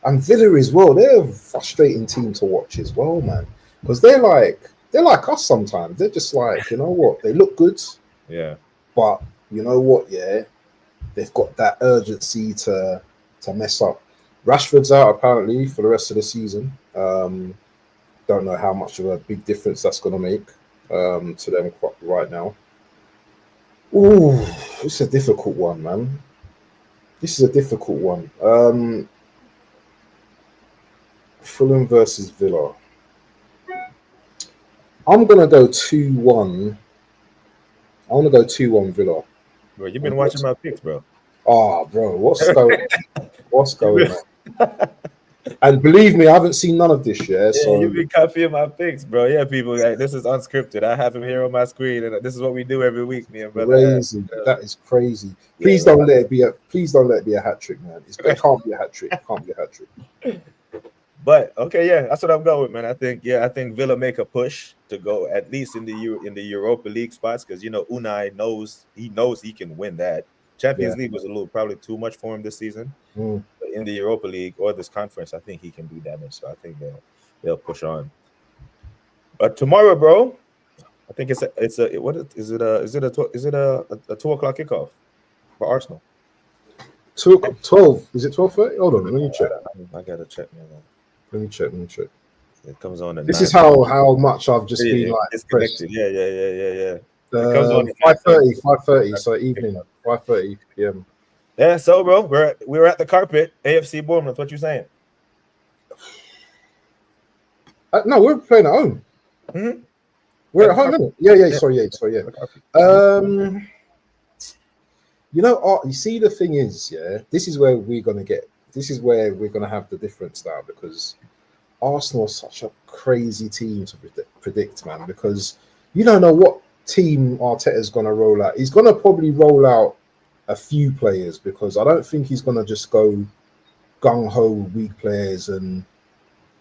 And Villa as well. They're a frustrating team to watch as well, man. Because they're like us sometimes. They're just like, you know what? They look good, Yeah. but you know what? Yeah, they've got that urgency to mess up. Rashford's out apparently for the rest of the season. Don't know how much of a big difference that's going to make to them right now. Ooh, this is a difficult one, man. This is a difficult one. Fulham versus Villa. I'm going to go 2-1. I want to go 2-1 Villa. Bro, you've been watching my picks, bro. Oh, bro, what's going on? What's going on? And believe me, I haven't seen none of this yet. Yeah, So you've been copying my picks, bro. Yeah, people, like, this is unscripted. I have him here on my screen, and this is what we do every week, me and brother. crazy. That is crazy. Please don't let it be a hat trick, man. It can't be a hat trick. It can't be a hat trick. But okay, yeah, that's what I'm going with, man. I think Villa make a push to go at least in the Europa League spots, because Unai knows he can win that. Champions League was a little probably too much for him this season. But in the Europa League or this conference, I think he can do damage. So I think they'll push on. But tomorrow, bro, I think it's a 2 o'clock kickoff for Arsenal. 12. Is it 12:30? Hold on, let me check. I gotta check, man. Let me check. It comes on at This 9. is how much I've just been like disconnected. Yeah. 5:30. So evening, 5:30 p.m. Yeah, so bro, we're at the carpet. AFC Bournemouth. What you saying? No, we're playing at home. Mm-hmm. We're at home, isn't it? Yeah. Sorry, yeah. You see, the thing is, this is where we're gonna have the difference now, because Arsenal is such a crazy team to predict, man. Because you don't know what team Arteta's gonna roll out. He's gonna probably roll out a few players, because I don't think he's gonna just go gung ho with weak players and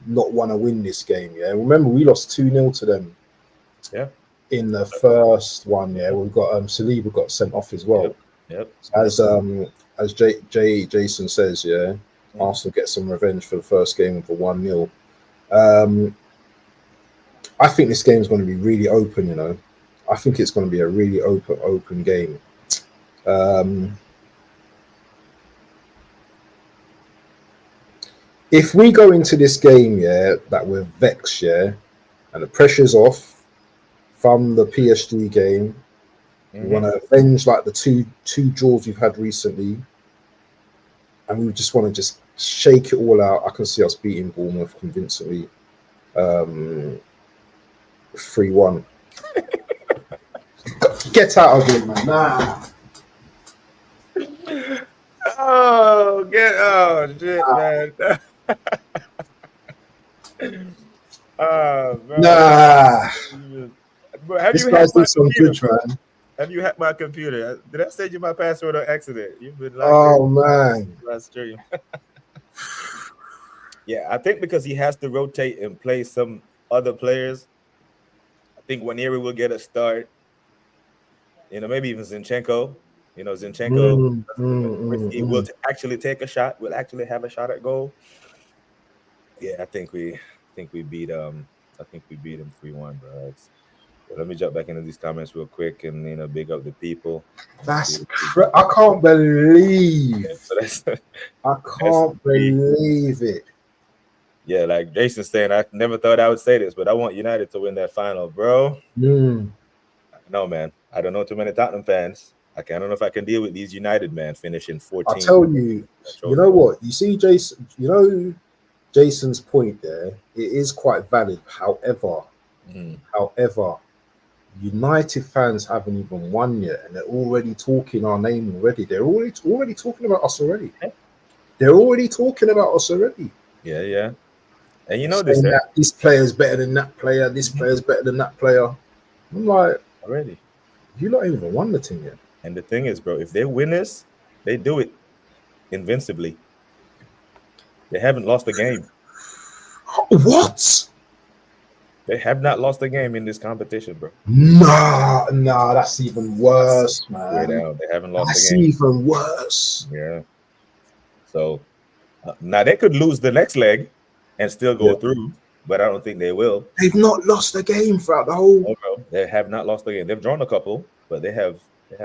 not want to win this game. Yeah, remember we lost 2-0 to them. Yeah. In the first one, we got Saliba got sent off as well. Yep. As Jason says, Arsenal get some revenge for the first game of a 1-0. I think this game is going to be really open. I think it's going to be a really open game. If we go into this game, that we're vexed, and the pressure's off from the PSG game, we want to avenge like the two draws we've had recently, and we just want to just shake it all out. I can see us beating Bournemouth convincingly, 3-1. Get out of here, man! Nah. Oh shit, man! Bro. Nah. Bro, have this you guy's hacked doing my some computer, good, man. Have you hacked my computer? Did I send you my password on accident? You've been man. Last stream. Yeah, I think because he has to rotate and play some other players. I think Waneri will get a start. Maybe even Zinchenko. Zinchenko will actually take a shot. Will actually have a shot at goal. Yeah, I think we beat him 3-1, bro. Let me jump back into these comments real quick and big up the people. I can't believe. I can't believe it. Yeah, like Jason's saying, I never thought I would say this, but I want United to win that final, bro. No, man. I don't know too many Tottenham fans. I don't know if I can deal with these United men finishing 14. I tell you, you know what? You see, Jason. Jason's point there. It is quite valid. However, United fans haven't even won yet, and they're already talking our name already. They're already talking about us already. They're already talking about us already. Yeah. And this player's better than that player. This player's better than that player. I'm like, already. You not even won the thing yet. And the thing is, bro, if they win this, they do it invincibly. They haven't lost a game. What? They have not lost a game in this competition, bro. Nah, that's even worse, man. They haven't lost a game. That's even worse. Yeah. So Now they could lose the next leg and still go Yeah. through, but I don't think they will. They've not lost a game throughout the whole. Oh, bro, they have not lost the game. They've drawn a couple, but they have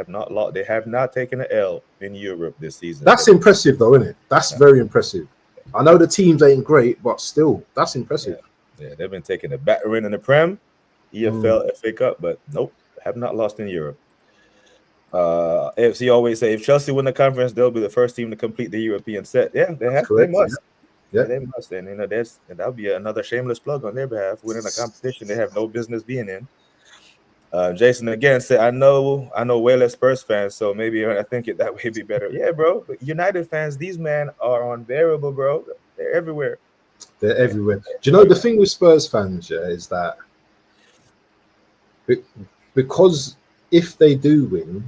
not lost. They have not taken an L in Europe this season. That's impressive, though, isn't it? That's very impressive. I know the teams ain't great, but still, that's impressive. Yeah, they've been taking a battering in the Prem, EFL, FA Cup, but nope, have not lost in Europe. AFC always say if Chelsea win the conference, they'll be the first team to complete the European set. Yeah, they have. Correct, They must. yeah. They must. And that'll be another shameless plug on their behalf. Winning a competition they have no business being in. Jason again said, I know way less Spurs fans, so maybe I think it that way be better. Yeah, bro. But United fans, these men are unbearable, bro. They're everywhere. They're everywhere. Do you know the thing with Spurs fans, yeah, is that because if they do win,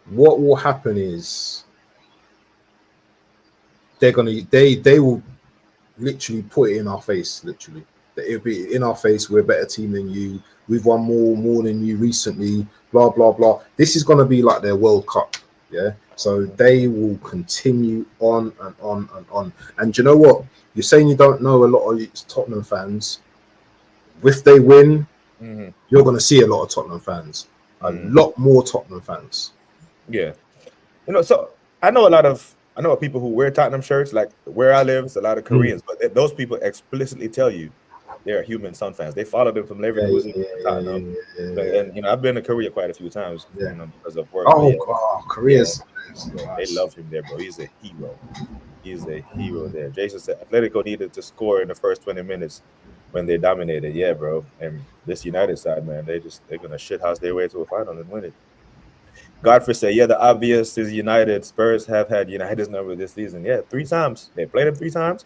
what will happen is they will literally put it in our face. Literally, it'll be in our face. We're a better team than you. We've won more than you recently. Blah blah blah. This is gonna be like their World Cup. Yeah. So they will continue on and on and on. And you know what? You're saying you don't know a lot of Tottenham fans. If they win, you're gonna see a lot of Tottenham fans. A lot more Tottenham fans. Yeah. So I know people who wear Tottenham shirts, like where I live, it's a lot of Koreans, but those people explicitly tell you they're human Sun fans. They follow them from Leverkusen to Tottenham. And I've been to Korea quite a few times, because of work. Korea's they love him there, bro. He's a hero. He's a hero there. Jason said Atletico needed to score in the first 20 minutes when they dominated. Yeah, bro. And this United side, man, they're gonna shithouse their way to a final and win it. Godfrey said, yeah, the obvious is United. Spurs have had United's number this season. Yeah, 3 times. They played them 3 times,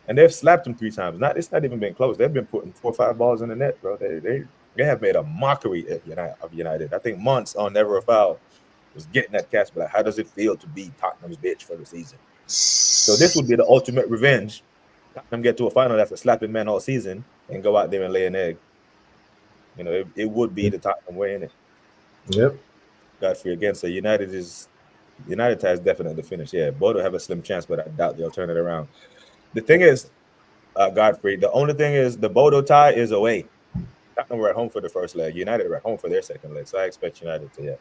and they've slapped them 3 times. It's not even been close. They've been putting 4 or 5 balls in the net, bro. They have made a mockery of United. I think Monts on Never a Foul was getting that catch, but how does it feel to be Tottenham's bitch for the season? So this would be the ultimate revenge. Tottenham get to a final after slapping men all season and go out there and lay an egg. It would be the Tottenham way in it. Yep. Godfrey again said United has definitely the finish. Yeah, Bodo have a slim chance, but I doubt they'll turn it around. The thing is, Godfrey, the only thing is the Bodo tie is away. Tottenham were at home for the first leg. United were at home for their second leg. So I expect United to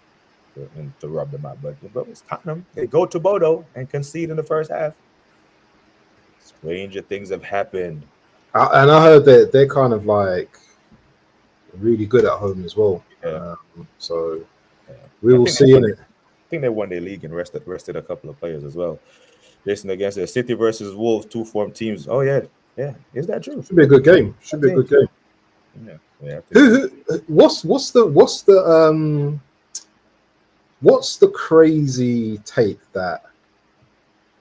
rub them out. But it's Tottenham. They go to Bodo and concede in the first half. Stranger things have happened. And I heard that they're kind of like really good at home as well. Yeah. So we will see in it. I think they won their league and rested a couple of players as well. Jason against the City versus Wolves, 2 form teams. Oh yeah. Is that true? Should be a good game. Yeah. What's the crazy take that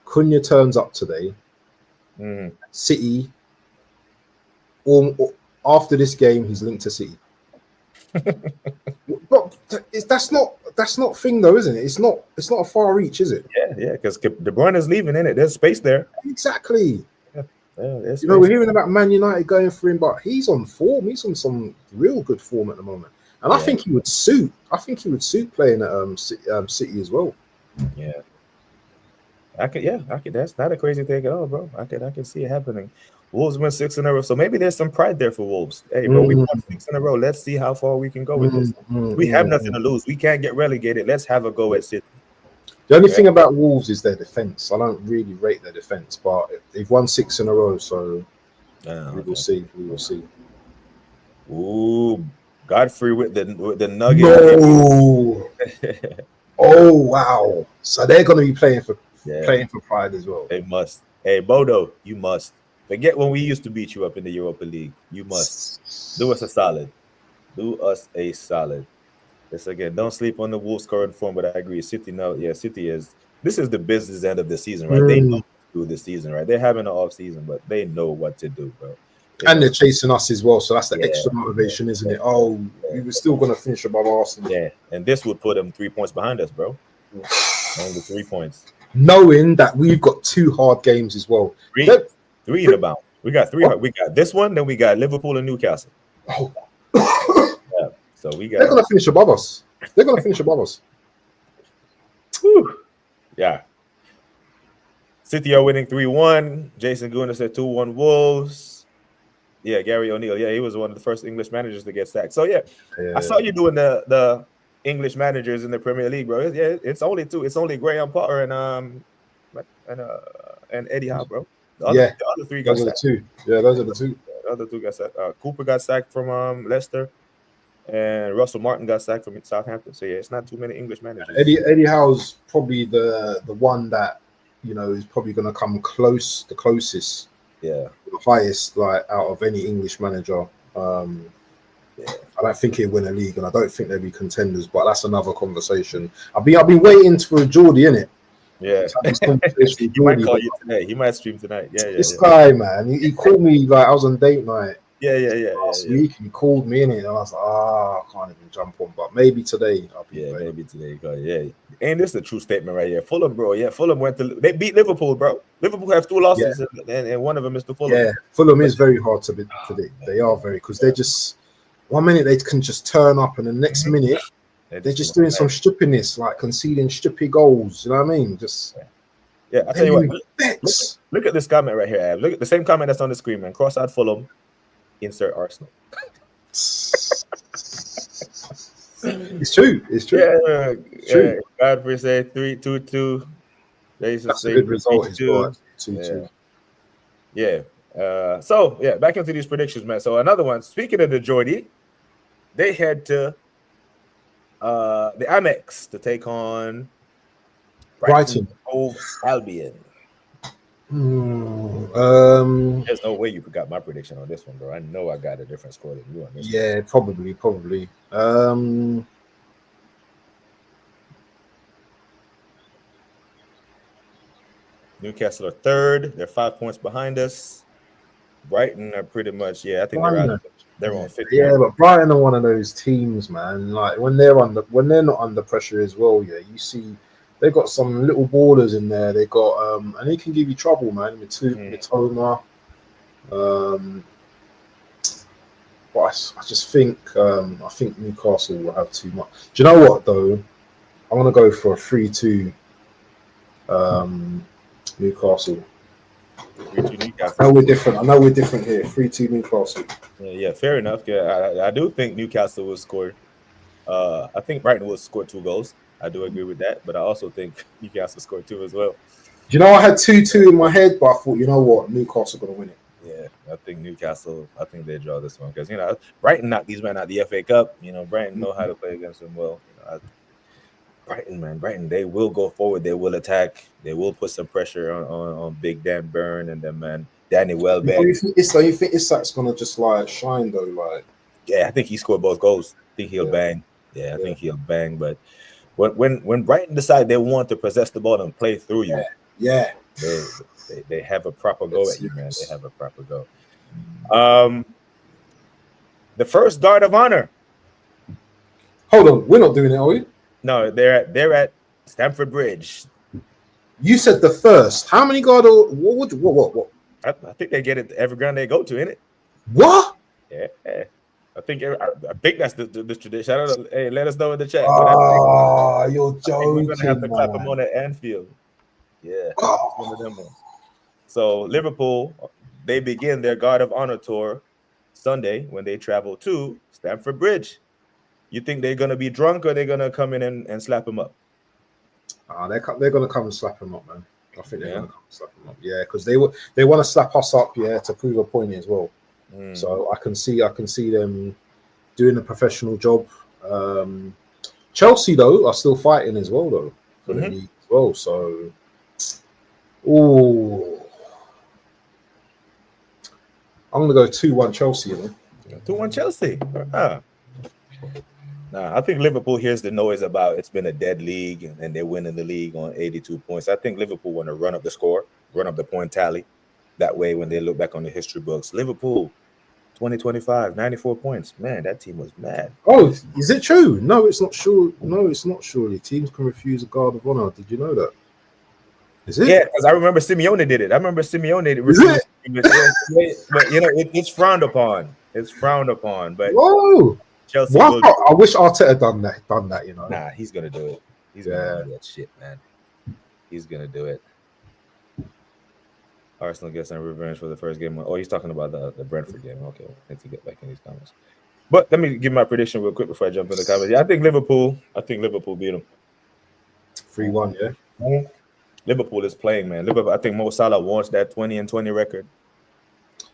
Cunha turns up today? City, or after this game, he's linked to City. But that's not thing though, isn't it? It's not a far reach, is it? Yeah, because De Bruyne is leaving, in it. There's space there. Exactly. We're hearing about Man United going for him, but he's on form. He's on some real good form at the moment, and I think he would suit. I think he would suit playing at City as well. Yeah. I could. That's not a crazy thing at all, bro. I can see it happening. Wolves win 6 in a row, so maybe there's some pride there for Wolves. Hey, bro, we won 6 in a row. Let's see how far we can go with this. We have nothing to lose. We can't get relegated. Let's have a go at City. The only thing about Wolves is their defense. I don't really rate their defense, but they've won 6 in a row, so we will see. We will see. Ooh, Godfrey with the nugget. No. Oh wow! So they're going to be playing for pride as well. They must. Hey, Bodo, you must. Forget when we used to beat you up in the Europa League. You must do us a solid. Do us a solid. Yes, again, don't sleep on the Wolves' current form, but I agree. City, City is. This is the business end of the season, right? They know what to do this season, right? They're having an off season, but they know what to do, bro. They're chasing us as well, so that's the extra motivation, isn't it? Oh, we were still going to finish above Arsenal. Yeah, and this would put them 3 points behind us, bro. Only 3 points. Knowing that we've got 2 hard games as well. 3 in about. We got 3. We got this one, then we got Liverpool and Newcastle. Oh. So we got. They're going to finish above us. Whew. Yeah. City are winning 3-1. Jason Guna said 2-1 Wolves. Yeah, Gary O'Neill. Yeah, he was one of the first English managers to get sacked. So yeah, I saw you doing the English managers in the Premier League, bro. Yeah, it's only two. It's only Graham Potter and Eddie Howe, bro. The other three got those are the sacked. two. Yeah, those are the two. The other two got sacked. Cooper got sacked from Leicester, and Russell Martin got sacked from Southampton. So yeah, it's not too many English managers. Eddie Howe's probably the one that is probably going to come the closest, the highest, like out of any English manager. I don't think he'll win a league, and I don't think they'll be contenders. But that's another conversation. I've been waiting for Geordie, innit? Yeah, he might call you today. He might stream tonight. Yeah. This guy, man, he called me like I was on date night. Last week he called me in it, and I was like, I can't even jump on. But maybe today. Maybe today. Yeah, and this is a true statement right here. Fulham, bro. Yeah, Fulham they beat Liverpool, bro. Liverpool have 2 losses, and one of them is to Fulham. Yeah, Fulham is very hard to predict. They are because they're just 1 minute they can just turn up, and the next minute they're just doing some stupidness, like conceding stupid goals. You know what I mean? Just I tell you what. Look at this comment right here, Ab. Look at the same comment that's on the screen, man. Cross out Fulham. Insert Arsenal. It's true. Yeah. Godfrey said 3-2-2. That's a good result. 2-2. Yeah. So back into these predictions, man. So another one. Speaking of the Geordie, they head to the Amex to take on Brighton Hove Albion. There's no way you forgot my prediction on this one, bro. I know I got a different score than you on this. Yeah, one. Probably. Newcastle are third. They're 5 points behind us. Brighton are pretty much, I think they're on 50. Yeah, but Brighton are one of those teams, man. Like when they're not under pressure as well. Yeah, you see. They've got some little ballers in there. They got and he can give you trouble, man. Mitoma. But I just think Newcastle will have too much. Do you know what though? I'm gonna go for a 3-2 Newcastle. 3-2 Newcastle. I know we're different here. 3-2 Newcastle. Yeah, fair enough. Yeah, I do think Newcastle will score. I think Brighton will score 2 goals. I do agree with that, but I also think Newcastle scored 2 as well. Do you know I had 2-2 in my head, but I thought, you know what, Newcastle going to win it. Yeah, I think Newcastle. I think they draw this one because Brighton knocked these men out the FA Cup. Brighton know how to play against them well. Brighton, they will go forward. They will attack. They will put some pressure on Big Dan Burn and them man Danny Welbeck. You think Isak's going to just like shine though? Like, yeah, I think he scored both goals. I think he'll bang. Yeah, I think he'll bang, but. When Brighton decide they want to possess the ball and play through you, they have a proper go at you, man. They have a proper go. The first guard of honor. Hold on, we're not doing it, are we? No, they're at Stamford Bridge. You said the first. How many guard? What? I think they get it every ground they go to, innit? What? Yeah. I think that's the tradition. I don't know. Hey, let us know in the chat. You're joking. We're gonna have to clap them on at Anfield. Yeah, one of them ones. So Liverpool, they begin their Guard of Honor tour Sunday when they travel to Stamford Bridge. You think they're gonna be drunk or they're gonna come in and slap them up? They're gonna come and slap them up, man. I think they're gonna come and slap them up. Yeah, because they want to slap us up, to prove a point as well. So I can see them doing a professional job. Chelsea though are still fighting as well though for the league as well. So, I'm gonna go 2-1 Chelsea. 2-1 Chelsea. Nah, I think Liverpool hears the noise about it's been a dead league and they're winning the league on 82 points. I think Liverpool want to run up the score, run up the point tally. That way, when they look back on the history books, Liverpool 2025, 94 points. Man, that team was mad. Oh, is it true? No, it's not sure. No, it's not surely. Teams can refuse a guard of honor. Did you know that? Is it? Yeah, because I remember Simeone did it. I remember Simeone refused. But it's frowned upon. It's frowned upon. But whoa, Chelsea. I wish Arteta done that. Nah, he's gonna do it. He's gonna do that shit, man. He's gonna do it. Arsenal gets some revenge for the first game. Oh, he's talking about the Brentford game. Okay, I need to get back in these comments. But let me give my prediction real quick before I jump in the comments. Yeah, I think Liverpool beat them. 3-1, yeah. Liverpool is playing, man. Liverpool. I think Mo Salah wants that 20-20 record.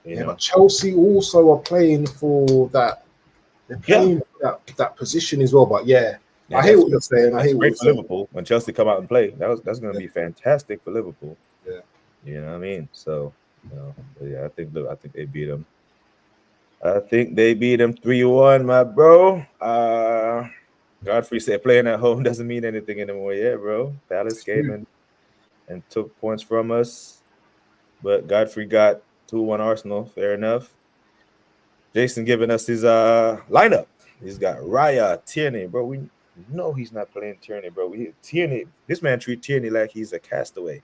Yeah, but Chelsea also are playing for that. They're playing for that position as well. But yeah, I hear what you're saying. I hear what you're saying. Liverpool, when Chelsea come out and play, that's going to be fantastic for Liverpool. Yeah, you know what I mean. So, yeah, I think they beat them. I think they beat them 3-1, my bro. Godfrey said playing at home doesn't mean anything anymore. Yeah, bro. Palace came and took points from us, but Godfrey got 2-1 Arsenal. Fair enough. Jason giving us his lineup. He's got Raya, Tierney, bro. We know he's not playing Tierney, bro. This man treat Tierney like he's a castaway.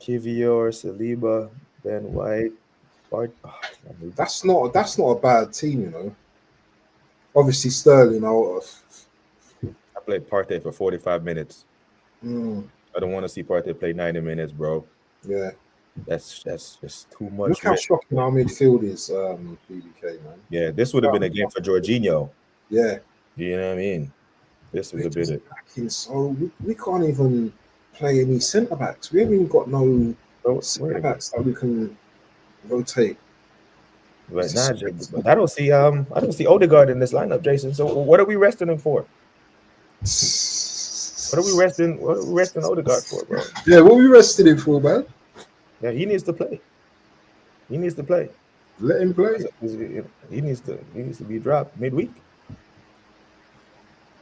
Kivior, Saliba, Ben White. That's not a bad team, you know. Obviously, Sterling. I played Partey for 45 minutes. I don't want to see Partey play 90 minutes, bro. Yeah, that's just too much. Look how shocking our midfield is, BBK, man. Yeah, this would have been a game for Jorginho. Yeah, you know what I mean. This would have been it. So we can't even play any centre backs. We haven't even got no centre backs that we can rotate. But I don't see Odegaard in this lineup, Jason. So what are we resting him for? What are we resting Odegaard for, bro? Yeah, what are we resting him for, man? Yeah, he needs to play. Let him play. He needs to be dropped midweek.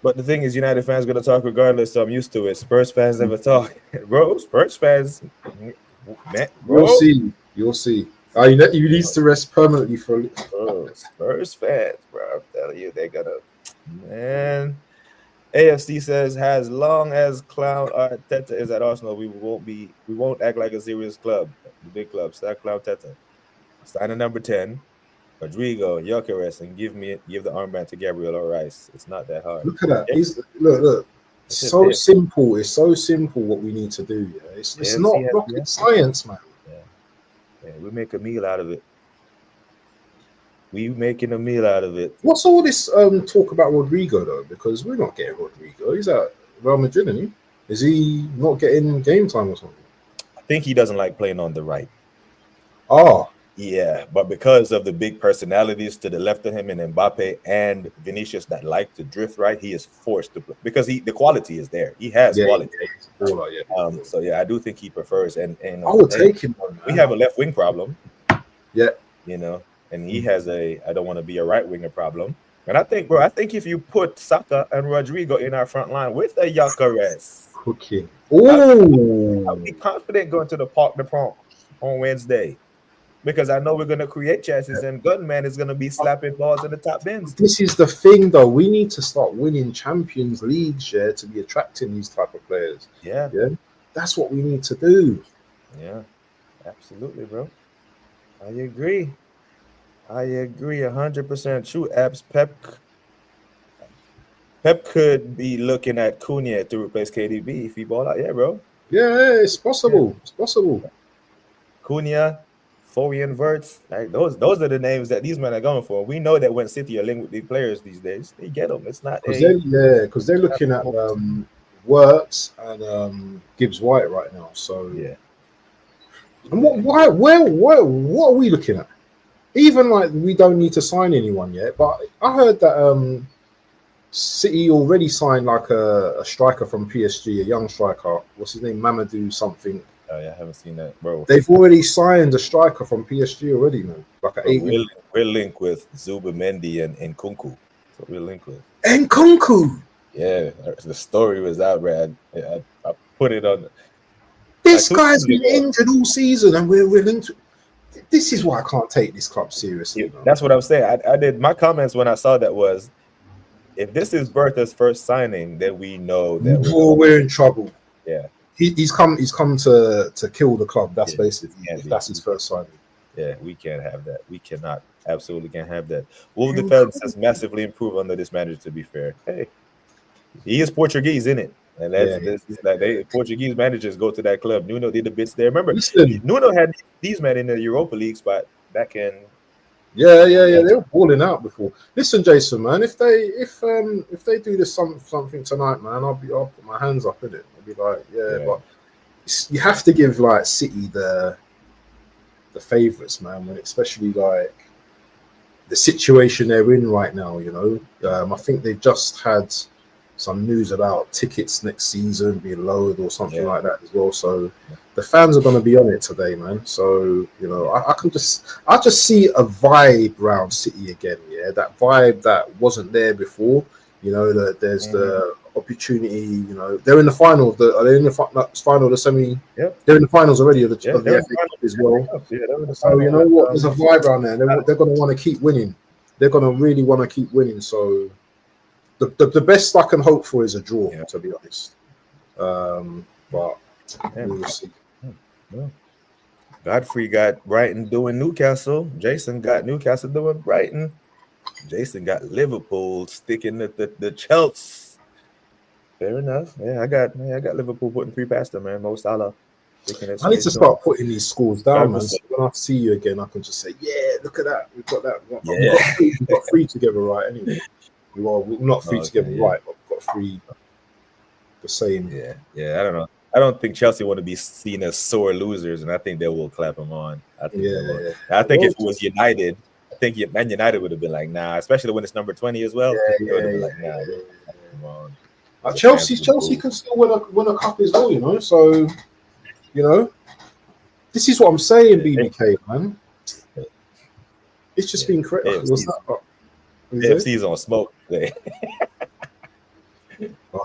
But the thing is, United fans going to talk regardless, so I'm used to it. Spurs fans never talk. Bro, Spurs fans, man, bro. You'll see. You need to rest permanently for Spurs fans, bro. I'm telling you, they're going to, man. AFC says, as long as Clown Arteta is at Arsenal, we won't act like a serious club. The big club. Start Clown Arteta. Sign a number 10. Rodrigo, Gyökeres, and give the armband to Gabriel or Rice. It's not that hard. Look at that. Look. So simple. It's so simple what we need to do. Yeah? It's not rocket science, man. Yeah, we make a meal out of it. We making a meal out of it. What's all this talk about Rodrigo though? Because we're not getting Rodrigo. He's at Real Madrid, isn't he? Is he not getting game time or something? I think he doesn't like playing on the right. Oh. Yeah, but because of the big personalities to the left of him and Mbappe and Vinicius that like to drift right, he is forced to play because the quality is there. He has quality. So yeah, I do think he prefers and I would take him on. We have a left wing problem. Yeah. And he has I don't want to be a right winger problem. And I think if you put Saka and Rodrigo in our front line with a Gyökeres, cooking. I'll be confident going to the Parc des Princes on Wednesday. Because I know we're going to create chances and Gunman is going to be slapping balls in the top bins. This is the thing, though. We need to start winning Champions Leagues, to be attracting these type of players. Yeah. That's what we need to do. Yeah, absolutely, bro. I agree 100%. True, Apps. Pep could be looking at Cunha to replace KDB if he ball out. Yeah, bro. Yeah, it's possible. Yeah. It's possible. Cunha, Florian Wirtz, like those are the names that these men are going for. We know that when City are linked with the players these days, they get them. It's not because they're looking at Wirtz and Gibbs White right now. So yeah. And what are we looking at? Even like we don't need to sign anyone yet, but I heard that City already signed like a striker from PSG, a young striker. What's his name? Mamadou something. Oh yeah, I haven't seen that, bro. They've already signed a striker from PSG already, man. Like we're linked with Zubimendi and Nkunku. That's what we're linked with. Nkunku. Yeah, the story was out, Brad. I put it on. This guy's been injured all season, and we're linked. This is why I can't take this club seriously. Yeah, that's what I'm saying. I did my comments when I saw that was, if this is Bertha's first signing, then we know that we're in trouble. Yeah. He's come to kill the club. That's basically that's his first signing. Yeah, we can't have that. We absolutely can't have that. Wolves defense has massively improved under this manager, to be fair. Hey, he is Portuguese, isn't it? And this is like they Portuguese managers go to that club. Nuno did the bits there. Remember, Listen, Nuno had these men in the Europa League spot back in. Yeah. They were balling out before. Listen, Jason, man, if they do this something tonight, man, I'll put my hands up in it. I'll be like, but you have to give like City the favourites, man, when especially like the situation they're in right now. You know, I think they've just had some news about tickets next season being lowered or something like that as well. So the fans are going to be on it today, man. So you know, I just see a vibe around City again. Yeah, that vibe that wasn't there before. You know, that there's the opportunity. You know, they're in the final. Are they in the final? The semi. Yep. They're in the finals already of the FA Cup as well. So you know what? There's a vibe around there. They're going to want to keep winning. They're going to really want to keep winning. So the best I can hope for is a draw, to be honest. But we will see. Godfrey got Brighton doing Newcastle. Jason got Newcastle doing Brighton. Jason got Liverpool sticking the Chelsea. Fair enough. Yeah, I got Liverpool putting 3 past them, man. Mo Salah. I need to start putting these scores down, man. So when I see you again, I can just say, look at that. We've got that. We've got 3 together, right? Anyway, we're not 3 together, right? But we've got 3 the same. Yeah. I don't know. I don't think Chelsea want to be seen as sore losers, and I think they will clap them on. I think I think if it was United, I think Man United would have been like, nah, especially when it's number 20 as well. They would have been like, nah, come on. Chelsea can still win a cup as well, you know. So, you know, this is what I'm saying, BBK, man. It's just been crazy. What's that? AFC's on smoke today.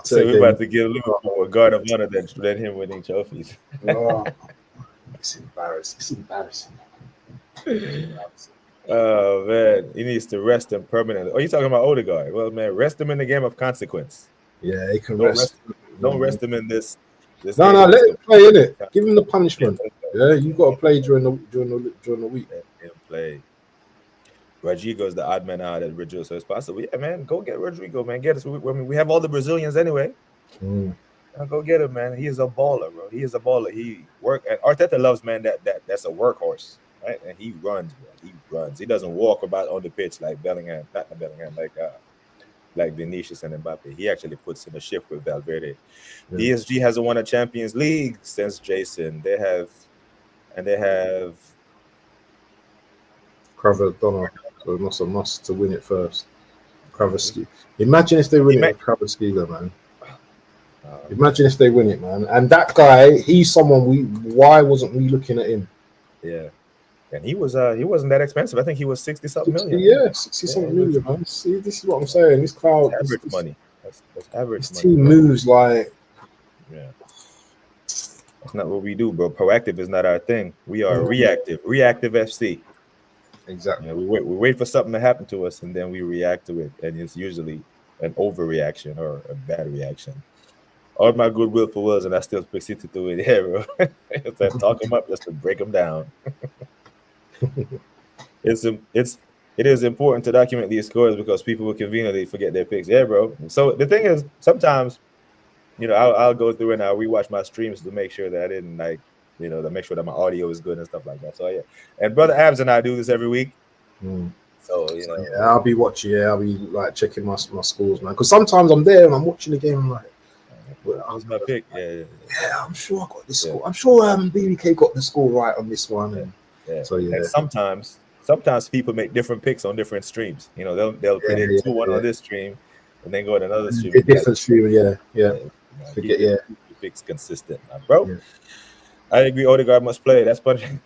So we're about to give Liverpool a guard of honor than him winning trophies. It's embarrassing. Oh man, he needs to rest him permanently. Oh, you talking about Odegaard? Well, man, rest him in the game of consequence. Yeah, he can Don't rest him in this. No, let him play in it. Give him the punishment. Yeah, you got to play during the week. Let him play. Rodrigo's the odd man out at Rodrigo, so it's possible. Yeah, man, go get Rodrigo, man. Get us. I mean, we have all the Brazilians anyway. Go get him, man. He is a baller, bro. He is a baller. He work, and Arteta loves, man. That's a workhorse, right? And he runs, bro. He runs. He doesn't walk about on the pitch like Bellingham, not Bellingham, like Vinicius and Mbappe. He actually puts in a shift with Valverde. PSG hasn't won a Champions League since Jason. They have Kvaratskhelia. So it's a must to win it first. Kvaratskhelia. Imagine if they win it with Kvaratskhelia, man. Imagine if they win it, man. And that guy, he's someone why wasn't we looking at him? Yeah. And he wasn't that expensive. I think he was 60-something million. Yeah, 60-something million, man. See, this is what I'm saying. This crowd, average money. That's average this money. Team moves like. Yeah. That's not what we do, bro. Proactive is not our thing. We are reactive FC. Exactly. You know, we wait for something to happen to us, and then we react to it, and it's usually an overreaction or a bad reaction. All my goodwill for Wills, and I still pick City to it. Yeah, bro. It's talk them up just to break them down. It is important to document these scores because people will conveniently forget their picks. Yeah, bro. So the thing is, sometimes, you know, I'll go through and I'll rewatch my streams to make sure that I didn't to make sure that my audio is good and stuff like that. So yeah, and brother Abs and I do this every week. So you know, I'll be watching. Yeah, I'll be like checking my scores, man. Because sometimes I'm there and I'm watching the game. I'm like, what's my pick? Yeah, I'm sure I got this score. I'm sure BBK got the score right on this one. So yeah. And sometimes people make different picks on different streams. You know, they'll predict 2-1 on this stream, and then go to another stream. A different stream, yeah. Forget your picks consistent, bro. Yeah. I agree. Odegaard must play. That's punishment.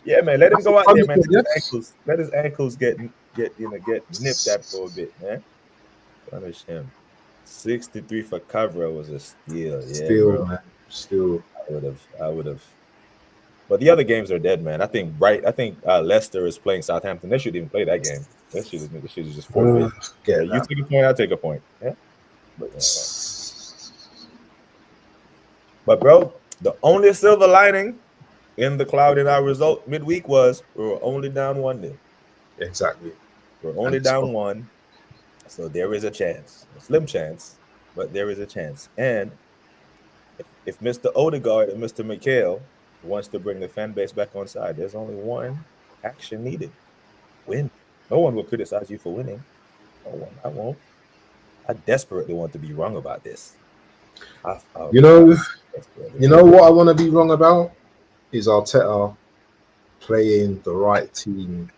Yeah, man. Let him go out there, man. Let his ankles get nipped at for a bit, man. Punish him. 63 for Kavra was a steal. Yeah, steal, man. Steal. I would have. But the other games are dead, man. I think Leicester is playing Southampton. They shouldn't even play that game. They should just forfeit. You take a point, I'll take a point. Yeah. But bro, the only silver lining in the cloud in our result midweek was we were only down 1-0. Exactly. We're only down 1. So there is a chance, a slim chance, but there is a chance. And if Mr. Odegaard and Mr. McHale wants to bring the fan base back on side, there's only one action needed: win. No one will criticize you for winning. No one. I won't. I desperately want to be wrong about this. You know, what I want to be wrong about is Arteta playing the right team.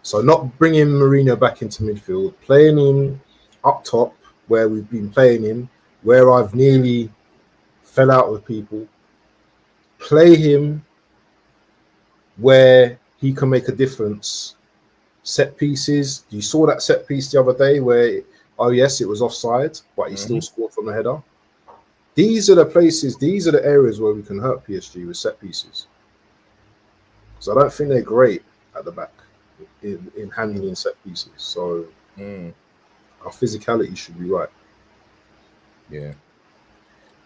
So not bringing Mourinho back into midfield, playing him up top where we've been playing him, where I've nearly fell out with people. Play him where he can make a difference. Set pieces. You saw that set piece the other day where, oh yes, it was offside, but he still scored from the header. These are the places, these are the areas where we can hurt PSG with set pieces. So I don't think they're great at the back in handling set pieces. So our physicality should be right. Yeah.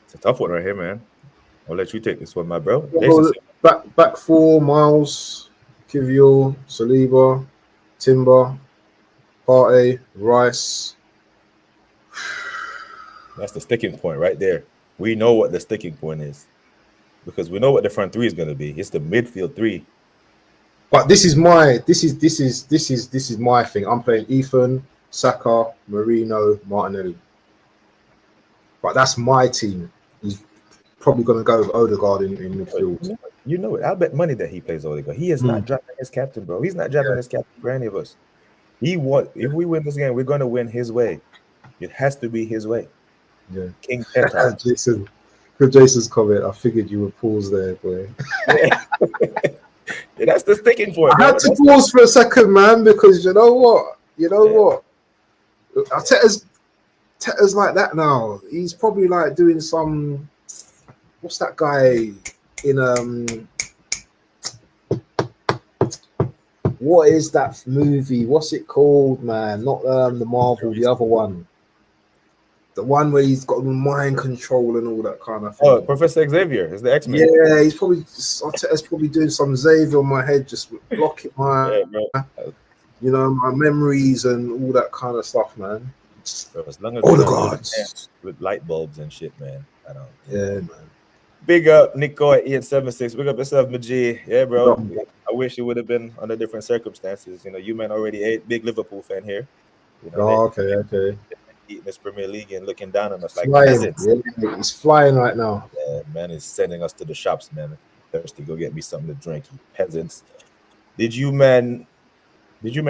It's a tough one right here, man. I'll let you take this one, my bro. Well, back four, Miles, Kivior, Saliba, Timber, Partey, Rice. That's the sticking point right there. We know what the sticking point is because we know what the front three is going to be. It's the midfield three. But this is my thing. I'm playing Ethan, Saka, Marino, Martinelli. But that's my team. He's probably going to go with Odegaard in midfield. You know it. I'll bet money that he plays Odegaard. He is not dropping his captain, bro. He's not dropping his captain for any of us. If we win this game, we're going to win his way. It has to be his way. Yeah. King Penta. Jason, good Jason's comment. I figured you would pause there, boy. Yeah, that's the sticking point. I had to pause for a second, man, because you know what? Arteta's like that now. He's probably like doing some. What's that guy in What is that movie? What's it called, man? Not the Marvel, the other one. The one where he's got mind control and all that kind of thing. Oh, Professor Xavier is the X-Men. Yeah, Arteta's probably doing some Xavier on my head, just blocking my, my memories and all that kind of stuff, man. Bro, as long as all the gods with light bulbs and shit, man. I don't. Yeah, man. Big up Nico at Ian76. Big up yourself, Maji. Yeah, bro. I wish it would have been under different circumstances. You know, you man already a big Liverpool fan here. You know, okay. Eating this Premier League and looking down on us like peasants. Yeah, he's flying right now. Yeah, man, he's sending us to the shops, man. Thirsty, go get me something to drink, you peasants. Did you man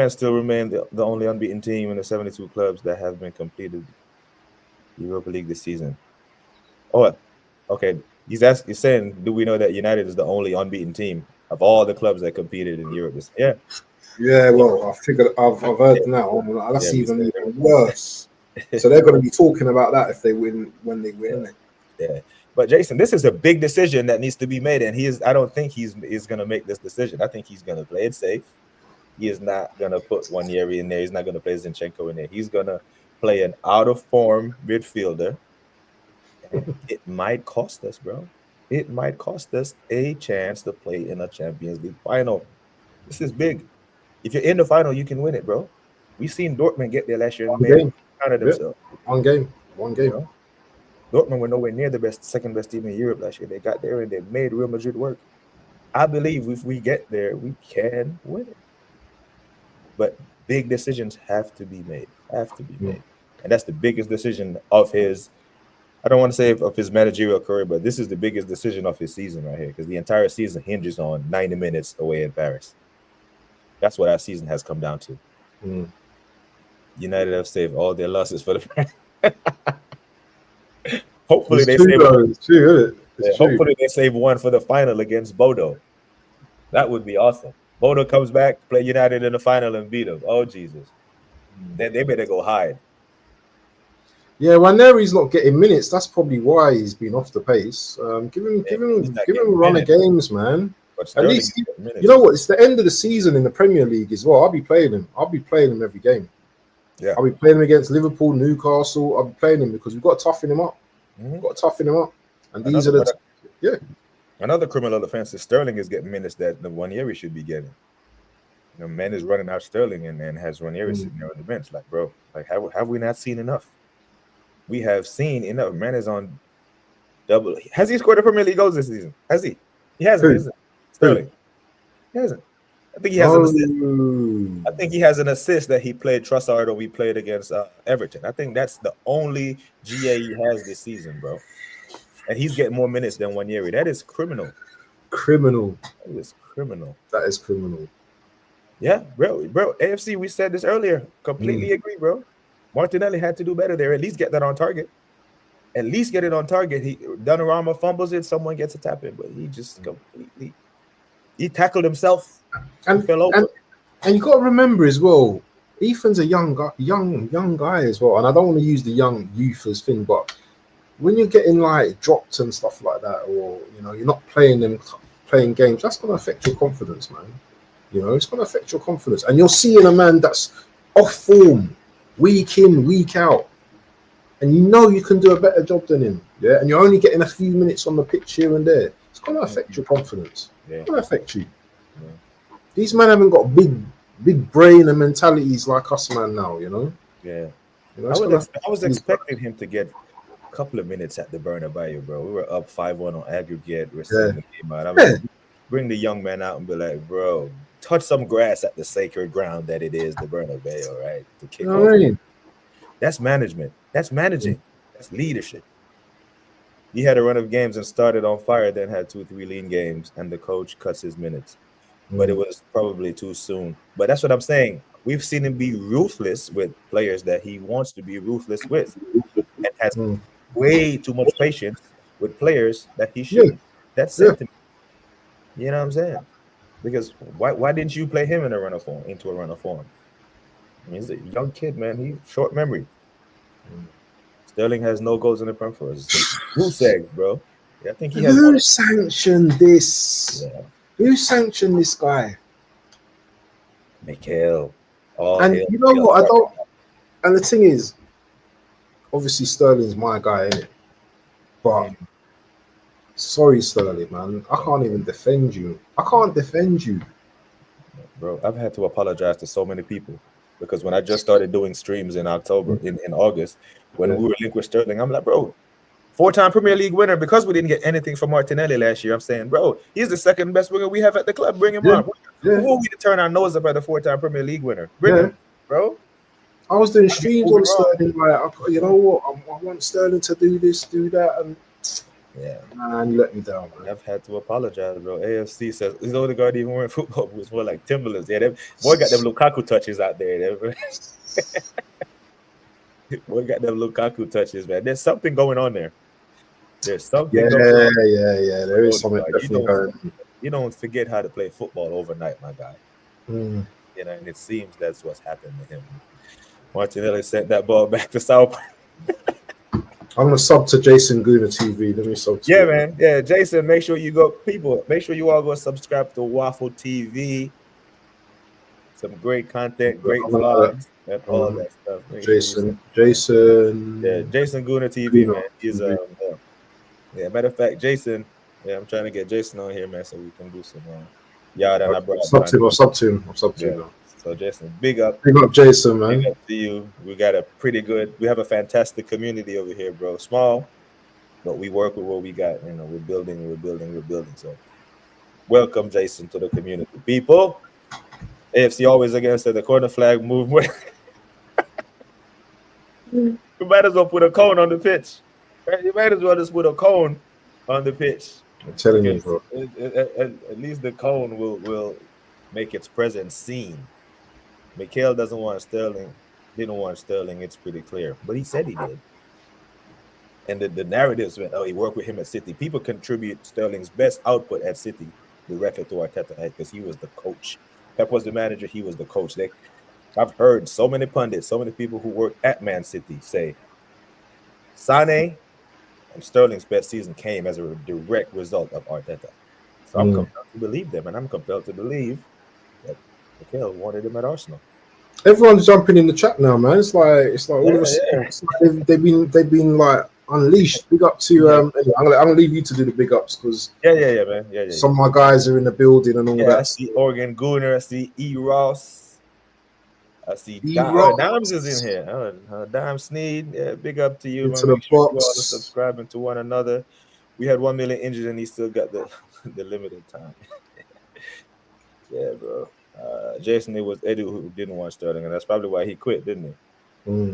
still remain the only unbeaten team in the 72 clubs that have been completed Europa League this season? Oh, okay. He's saying, do we know that United is the only unbeaten team of all the clubs that competed in Europe? Yeah. Yeah, well, I figured I've heard now. That's even worse. So they're going to be talking about that if they win, when they win. Yeah. But Jason, this is a big decision that needs to be made, and I don't think he's going to make this decision. I think he's going to play it safe. He is not going to put Wanyeri in there. He's not going to play Zinchenko in there. He's going to play an out-of-form midfielder. And it might cost us, bro. It might cost us a chance to play in a Champions League final. This is big. If you're in the final, you can win it, bro. We've seen Dortmund get there last year and made themselves. One game. You know? Dortmund were nowhere near the second best team in Europe last year. They got there and they made Real Madrid work. I believe if we get there, we can win it. But big decisions have to be made. And that's the biggest decision of his, I don't want to say of his managerial career, but this is the biggest decision of his season right here, because the entire season hinges on 90 minutes away in Paris. That's what our season has come down to. United have saved all their losses for the Hopefully they save one for the final against Bodo. That would be awesome. Bodo comes back, play United in the final and beat them. Oh Jesus. They better go hide. Yeah, Waneri's not getting minutes. That's probably why he's been off the pace. Give him a run of games, man. At least you know what? It's the end of the season in the Premier League as well. I'll be playing him every game. Yeah, I'll be playing him against Liverpool, Newcastle. I'll be playing him because we've got to toughen him up. And these are another criminal offense is Sterling is getting minutes that the Wanyeri should be getting. You know, man is running out Sterling and has Wanyeri sitting there on the bench. Like, bro, like have we not seen enough? we have seen enough. Man is on double. Has he scored a Premier League goals this season? Has he? He hasn't, Who? is it? Who? Sterling. He hasn't. I think he has an assist. Oh, I think he has an assist that he played Trossard or we played against Everton. I think that's the only GA he has this season, bro. And he's getting more minutes than Wanyeri. That is criminal. criminal. That is criminal. That is criminal. Yeah, bro. AFC, we said this earlier. Completely agree, bro. Martinelli had to do better there. At least get that on target. At least get it on target. Donnarumma fumbles it, someone gets a tap in, but he just completely he tackled himself and fell over. And you got to remember as well, Ethan's a young guy as well. And I don't want to use the young youth as thing, but when you're getting like dropped and stuff like that, or you're not playing games, that's going to affect your confidence, man. It's going to affect your confidence. And you're seeing a man that's off form, week in, week out. And you can do a better job than him. Yeah. And you're only getting a few minutes on the pitch here and there. It's going to affect your confidence. Yeah. It's going to affect you. Yeah. These men haven't got big brain and mentalities like us, man, now, Yeah. I was expecting him to get a couple of minutes at the Bernabeu, bro. We were up 5-1 on aggregate. We're seeing the game out. I was like, bring the young man out and be like, bro, touch some grass at the sacred ground that it is the Bernabeu, right? To kick off. Right. That's management. That's managing. That's leadership. He had a run of games and started on fire, then had 2-3 lean games, and the coach cuts his minutes. But it was probably too soon. But that's what I'm saying. We've seen him be ruthless with players that he wants to be ruthless with, and has way too much patience with players that he shouldn't. That's sentiment. You know what I'm saying? Because why didn't you play him into a run of form? I mean, he's a young kid, man. He short memory. Sterling has no goals in the Prem for us. Goose eggs, bro. Yeah, I think he has. Who sanctioned this? Yeah. Who sanctioned this guy? Mikhail. And you know what? I don't. And the thing is, obviously Sterling's my guy, innit? But sorry, Sterling, man. I can't even defend you. I can't defend you, bro. I've had to apologize to so many people because when I just started doing streams in October, in August, when we were linked with Sterling, I'm like, bro. 4-time Premier League winner, because we didn't get anything from Martinelli last year. I'm saying, bro, he's the second best winger we have at the club. Bring him on. Who are we to turn our nose up at the 4-time Premier League winner? Bring him, bro. I was doing streams on Sterling, like, you know what? I want Sterling to do this, do that, and man, you let me down, man. I've had to apologize, bro. AFC says his Odegaard even wearing football boots, more like Timberlands. Yeah, boy got them Lukaku touches out there. Boy got them Lukaku touches, man. There's something going on there. There's something. Yeah. There is something definitely going on. You don't forget how to play football overnight, my guy. And it seems that's what's happened to him. Martinelli sent that ball back to South. I'm gonna sub to Jason Guna TV. Let me sub to you. Man. Yeah, Jason. Make sure you all go subscribe to Waffle TV. Some great content, great vlogs, and all that stuff. Jason. Yeah, Jason Guna TV, man. He's matter of fact, Jason. Yeah, I'm trying to get Jason on here, man, so we can do some yard and I brought I'll sub to him. So Jason, big up Jason, man. Big up to you. We have a fantastic community over here, bro. Small, but we work with what we got. We're building. So welcome, Jason, to the community. People, AFC always against the corner flag movement. You might as well put a cone on the pitch. Right? You might as well just put a cone on the pitch. I'm telling you, bro. At least the cone will make its presence seen. Mikhail didn't want Sterling. It's pretty clear, but he said he did. And the narratives went, he worked with him at City. People contribute Sterling's best output at City directly to Arteta because he was the coach. Pep was the manager. He was the coach. I've heard so many pundits, so many people who work at Man City say Sané and Sterling's best season came as a direct result of Arteta. So I'm compelled to believe them, and I'm compelled to believe that Mikhail wanted him at Arsenal. Everyone's jumping in the chat now, man. It's like all of a sudden they've been like unleashed. Big up to I'm gonna leave you to do the big ups because man. Yeah. Some of my guys are in the building and all that. I see Organ Gooner, I see E Ross. I see D-Rock Dimes is in here. Dime Sneed, yeah, big up to you, man. into the Make sure you all are box. subscribing to one another. We had 1 million injured and he still got the the limited time. Yeah, bro. Jason, it was Eddie who didn't want Sterling, and that's probably why he quit, didn't he?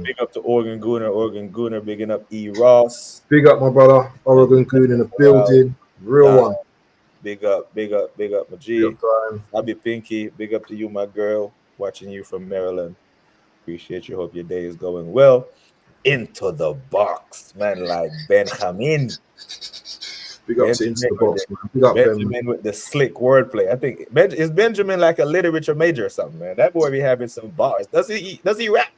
Big up to Oregon Gooner, bigging up E. Ross. Big up, my brother. Oregon Goon in the building. Real one. Big up, my G. Time. Abby Pinky, big up to you, my girl. Watching you from Maryland. Appreciate you. Hope your day is going well. Into the box, man, like Benjamin. Big up to Into the Box, man. Big up Benjamin with the slick wordplay. I think is Benjamin like a literature major or something, man? That boy be having some bars. Does he rap?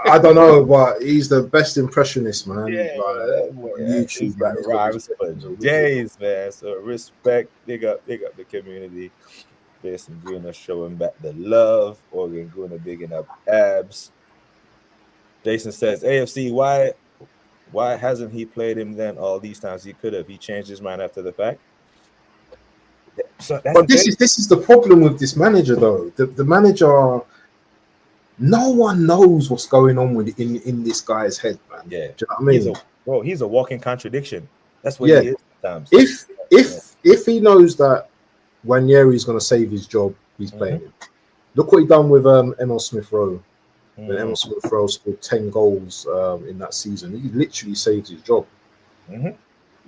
I don't know, but he's the best impressionist, man. Yeah, like, he's got rhymes for days, man. So respect, big up the community. Jason Greener showing back the love. Oregon Greener bigging up abs. Jason says, AFC, why hasn't he played him then all these times? He could have. He changed his mind after the fact. So but this is the problem with this manager, though. The manager, no one knows what's going on with in this guy's head, man. Yeah, do you know what I mean? He's a walking contradiction. That's what he is sometimes. If he knows that Wanyeri's going to save his job, he's playing him. Look what he done with Emil Smith Rowe. When Emil Smith Rowe scored 10 goals in that season, he literally saved his job.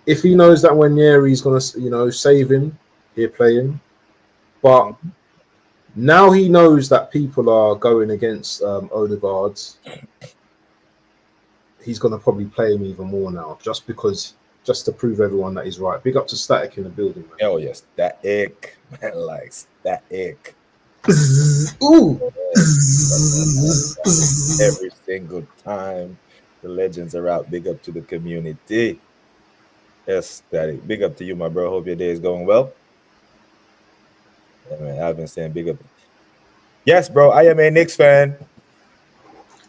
If he knows that Wanyeri's going to, save him, he'll play him. But now he knows that people are going against Odegaard. He's going to probably play him even more now, just to prove everyone that he's right. Big up to Static in the building, man. Oh yes, Static, man, like Static. Ooh. Every single time the legends are out. Big up to the community. Yes, Static. Big up to you, my bro. Hope your day is going well. Yeah, man, I've been saying big up. Yes, bro. I am a Knicks fan.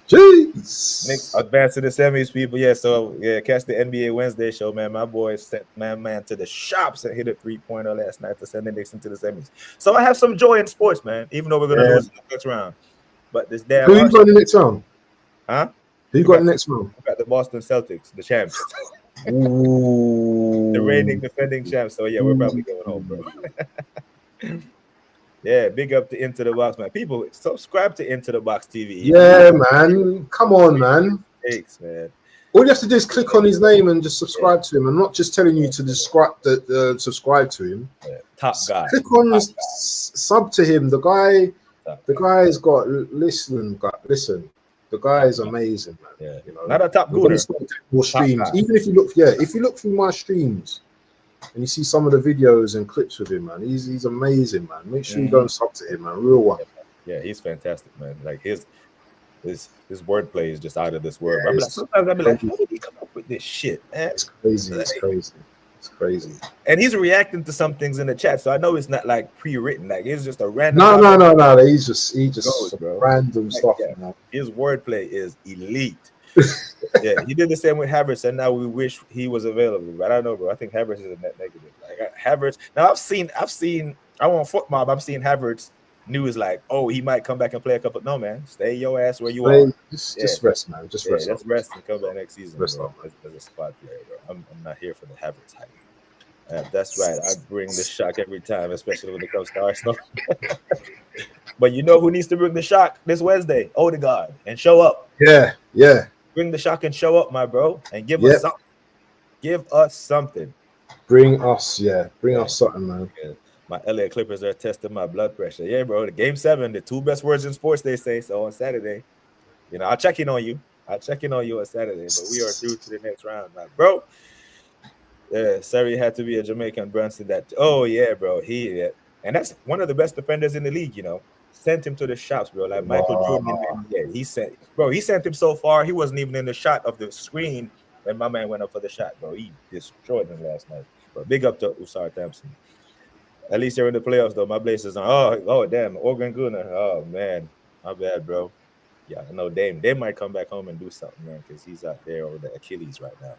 Jeez. Knicks advance to the semis, people. Yeah, so catch the NBA Wednesday show, man. My boy sent man to the shops and hit a 3-pointer last night to send the Knicks into the semis. So I have some joy in sports, man. Even though we're gonna lose in the next round, but this damn. Who you got in the next round? Huh? Who you got in the next round? We got the Boston Celtics, the champs. Ooh. The reigning defending champs. So yeah, we're probably going home, bro. Yeah, big up to Into the Box, man. People, subscribe to Into the Box TV. Yeah, man. Come on, man. Thanks, man. All you have to do is click on his name and just subscribe to him. I'm not just telling you to subscribe to him. Yeah, top guy. Click on sub to him. The guy's got listen. The guy is amazing, man. Yeah, not a top gooner. More streams. Even if you look through my streams and you see some of the videos and clips with him, man, he's amazing, man. Make sure you go and sub to him, man. Real one. Yeah, he's fantastic, man. Like his wordplay is just out of this world. Yeah, sometimes I'll be like, how did he come up with this shit, man? It's crazy. And he's reacting to some things in the chat, so I know it's not like pre-written. Like it's just a random. No. He just goes, random stuff. Yeah. Man. His wordplay is elite. Yeah, he did the same with Havertz, and now we wish he was available. But I don't know, bro. I think Havertz is a net negative. Like Havertz. Now I've seen. I want foot mob. I'm seeing Havertz news like, oh, he might come back and play a couple. No, man, stay your ass where you are. Just rest, man. Just rest. Just rest and come back next season. Rest bro, as a squad player, bro. I'm not here for the Havertz hype. That's right. I bring the shock every time, especially when it comes to Arsenal. But you know who needs to bring the shock this Wednesday? Odegaard, and show up. Yeah. Bring the shock and show up, my bro, and give us something. Give us something. Bring us something, man. Yeah. My LA Clippers are testing my blood pressure. Yeah, bro. The Game 7, the 2 best words in sports, they say. So on Saturday, I'll check in on you. on Saturday, but we are through to the next round, man, bro. Yeah, sorry, had to be a Jamaican Brunson. Oh yeah, bro. And that's one of the best defenders in the league. Sent him to the shops, bro. Like Michael Jordan. Yeah, he sent him so far. He wasn't even in the shot of the screen when my man went up for the shot, bro. He destroyed him last night. But big up to Usar Thompson. At least they're in the playoffs, though. My Blazers are. Oh, damn. Oregon Gooner. Oh, man. My bad, bro. Yeah, I know Dame might come back home and do something, man, because he's out there over the Achilles right now.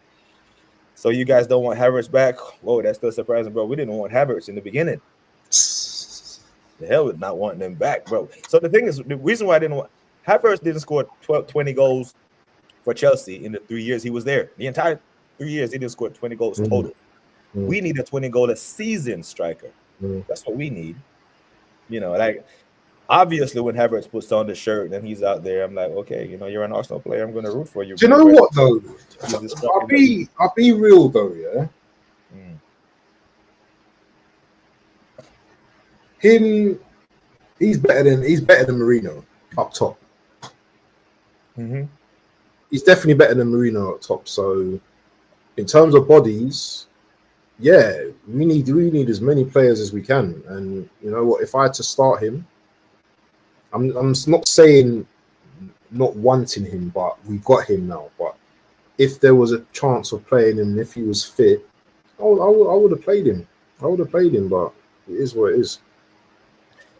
So you guys don't want Havertz back? Whoa, that's still surprising, bro. We didn't want Havertz in the beginning. The hell with not wanting them back, bro. So the thing is, the reason why I didn't want Havertz didn't score 20 goals for Chelsea in the 3 years he was there. The entire 3 years he didn't score 20 goals total. We need a 20 goal a season striker. That's what we need. You know, like obviously when Havertz puts on the shirt and he's out there, I'm like, okay, you know, you're an Arsenal player. I'm going to root for you. Do you know what though? I'll be real though, yeah. He's better than Mourinho up top. He's definitely better than Mourinho up top. So in terms of bodies, yeah, we need as many players as we can. And you know what? If I had to start him, I'm not saying not wanting him, but we've got him now. But if there was a chance of playing him, if he was fit, I would have played him. But it is what it is.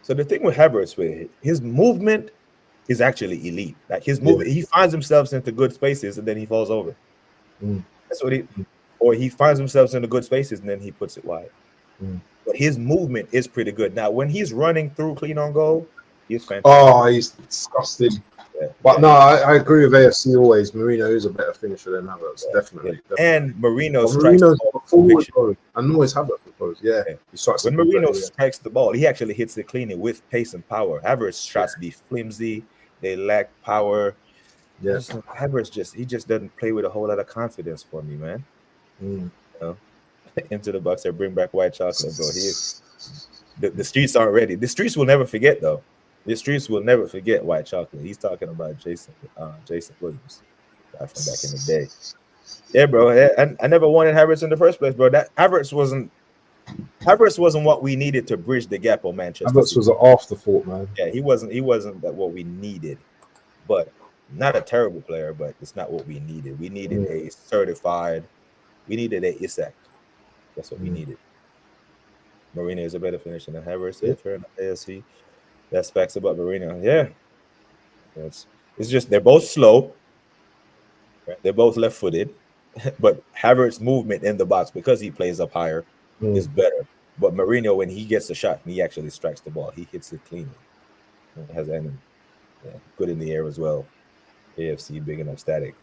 So the thing with Havertz, his movement is actually elite. Like his movement, he finds himself into good spaces and then he falls over. That's what or he finds himself into good spaces and then he puts it wide. But his movement is pretty good. Now, when he's running through clean on goal, he's fantastic. Oh, he's disgusting. But no, I agree with AFC always. Mourinho is a better finisher than Havertz, definitely. And Mourinho's forward goal. And always Havertz goes. Yeah. When Mourinho strikes the ball, he actually hits it cleanly with pace and power. Havertz shots be flimsy. They lack power. Yeah. Havertz just doesn't play with a whole lot of confidence for me, man. You know? Into the box, they bring back white chocolate, bro. The streets aren't ready. The streets will never forget, though. The streets will never forget white chocolate. He's talking about Jason Williams from back in the day. Yeah, bro. I never wanted Havertz in the first place, bro. That Havertz wasn't what we needed to bridge the gap on Manchester. Havertz was an afterthought, man. Yeah, he wasn't what we needed. But not a terrible player, but it's not what we needed. We needed a certified. We needed a Isak. That's what we needed. Mourinho is a better finisher than Havertz. Yeah, fair enough. ASC. That's facts about Mourinho. Yeah. It's just they're both slow. Right? They're both left-footed. But Havertz's movement in the box, because he plays up higher, is better. But Mourinho, when he gets a shot, he actually strikes the ball. He hits it cleanly. It has good in the air as well. AFC, big enough static.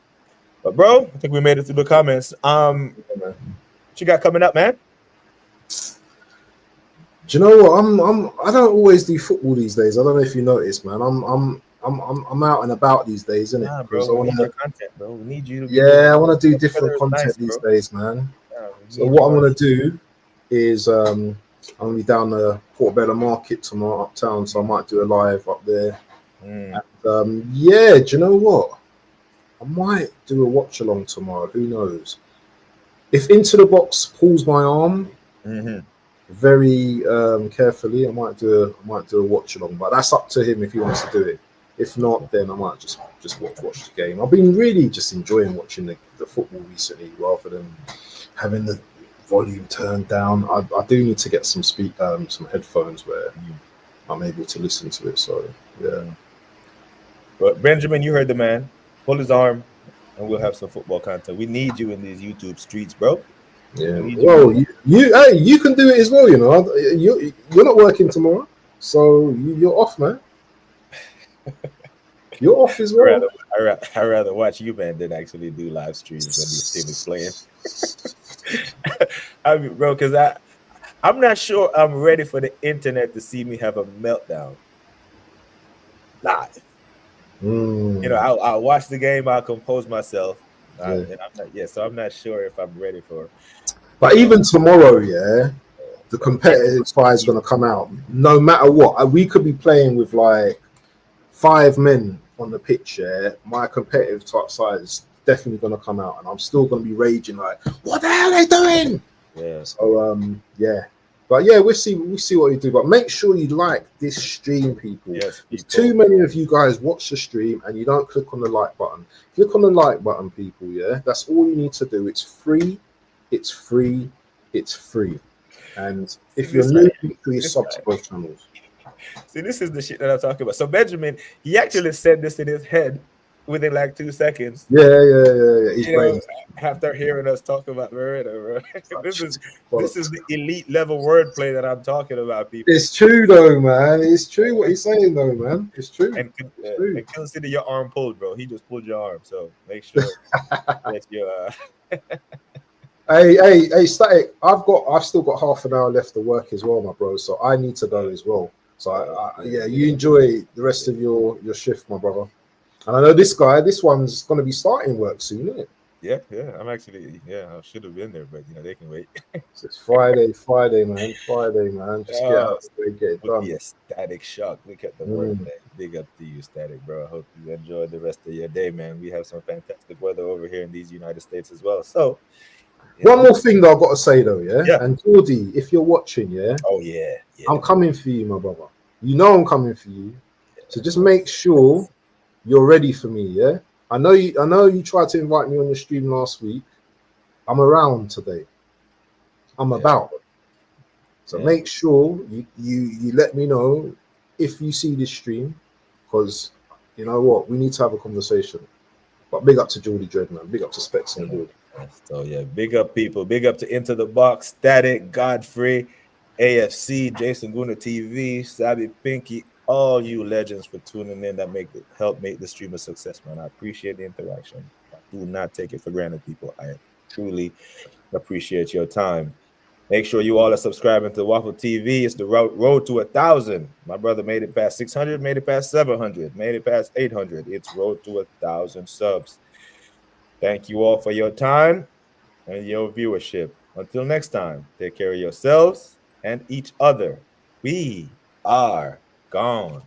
But bro, I think we made it through the comments. What you got coming up, man? Do you know what? I don't always do football these days. I don't know if you noticed, man. I'm out and about these days, isn't it? Nah, bro. We need your content, bro. We need you to I want to do different content these days, man. Yeah, so what I'm gonna do is I'm gonna be down the Portobello Market tomorrow uptown, so I might do a live up there. And, do you know what? I might do a watch along tomorrow. Who knows? If Into the Box pulls my arm very carefully, I might do a watch along. But that's up to him if he wants to do it. If not, then I might just watch the game. I've been really just enjoying watching the football recently, rather than having the volume turned down. I do need to get some headphones where I'm able to listen to it. So yeah. But Benjamin, you heard the man. Pull his arm, and we'll have some football content. We need you in these YouTube streets, bro. Yeah. Well, you can do it as well. You know, you're not working tomorrow, so you're off, man. You're off as well. I'd rather watch you, man, than actually do live streams when these teams playing. I mean, bro, because I'm not sure I'm ready for the internet to see me have a meltdown live. You know, I'll watch the game, I'll compose myself, and I'm not sure if I'm ready for. But even tomorrow, the competitive side is going to come out. No matter what, we could be playing with like 5 men on the pitch. My competitive type side is definitely going to come out, and I'm still going to be raging like, "What the hell are they doing?" Yeah. So But yeah, we'll see what you do. But make sure you like this stream, people. Yes, people. Too many of you guys watch the stream and you don't click on the like button. Click on the like button, people. Yeah, that's all you need to do. It's free. It's free. It's free. And if you're new, please sub to both channels. See, this is the shit that I'm talking about. So Benjamin, he actually said this in his head within like 2 seconds. Yeah. His You know, brains. after hearing us talk about Beretta, bro. this is this is Bollocks. the elite level wordplay that I'm talking about, people. It's true though, man. It's true what he's saying though, man. It's true. It's true. And consider your arm pulled, bro. He just pulled your arm, so make sure that you. Hey, Static. I've still got half an hour left to work as well, my bro. So I need to go as well. So yeah, you enjoy the rest of your shift, my brother. And I know this one's gonna be starting work soon, isn't it? Yeah. I'm actually, I should have been there, but they can wait. So it's Friday, man. Just get Oh, out there, get it would be done. a Static shock. Look at the Mm. wordplay. Big up to you, Static, bro. I hope you enjoy the rest of your day, man. We have some fantastic weather over here in these United States as well. So, One more thing that I've got to say though, yeah. yeah. And Geordie, if you're watching, yeah, Oh yeah. I'm coming for you, my brother. You know I'm coming for you. So just make sure you're ready for me, yeah. I know you tried to invite me on your stream last week. I'm around today. I'm about. So make sure you let me know if you see this stream, because you know what, we need to have a conversation. But big up to Geordie Dread, man. Big up to Specs and Geordie. So big up people. Big up to Into the Box, Static, Godfrey, AFC, Jason Guna TV, Sabby Pinky, all you legends for tuning in that help make the stream a success, man. I appreciate the interaction. I do not take it for granted, people. I truly appreciate your time. Make sure you all are subscribing to Waffle TV. It's the road to 1,000. My brother made it past 600, made it past 700, made it past 800. It's road to 1,000 subs. Thank you all for your time and your viewership. Until next time, take care of yourselves and each other. We are gone.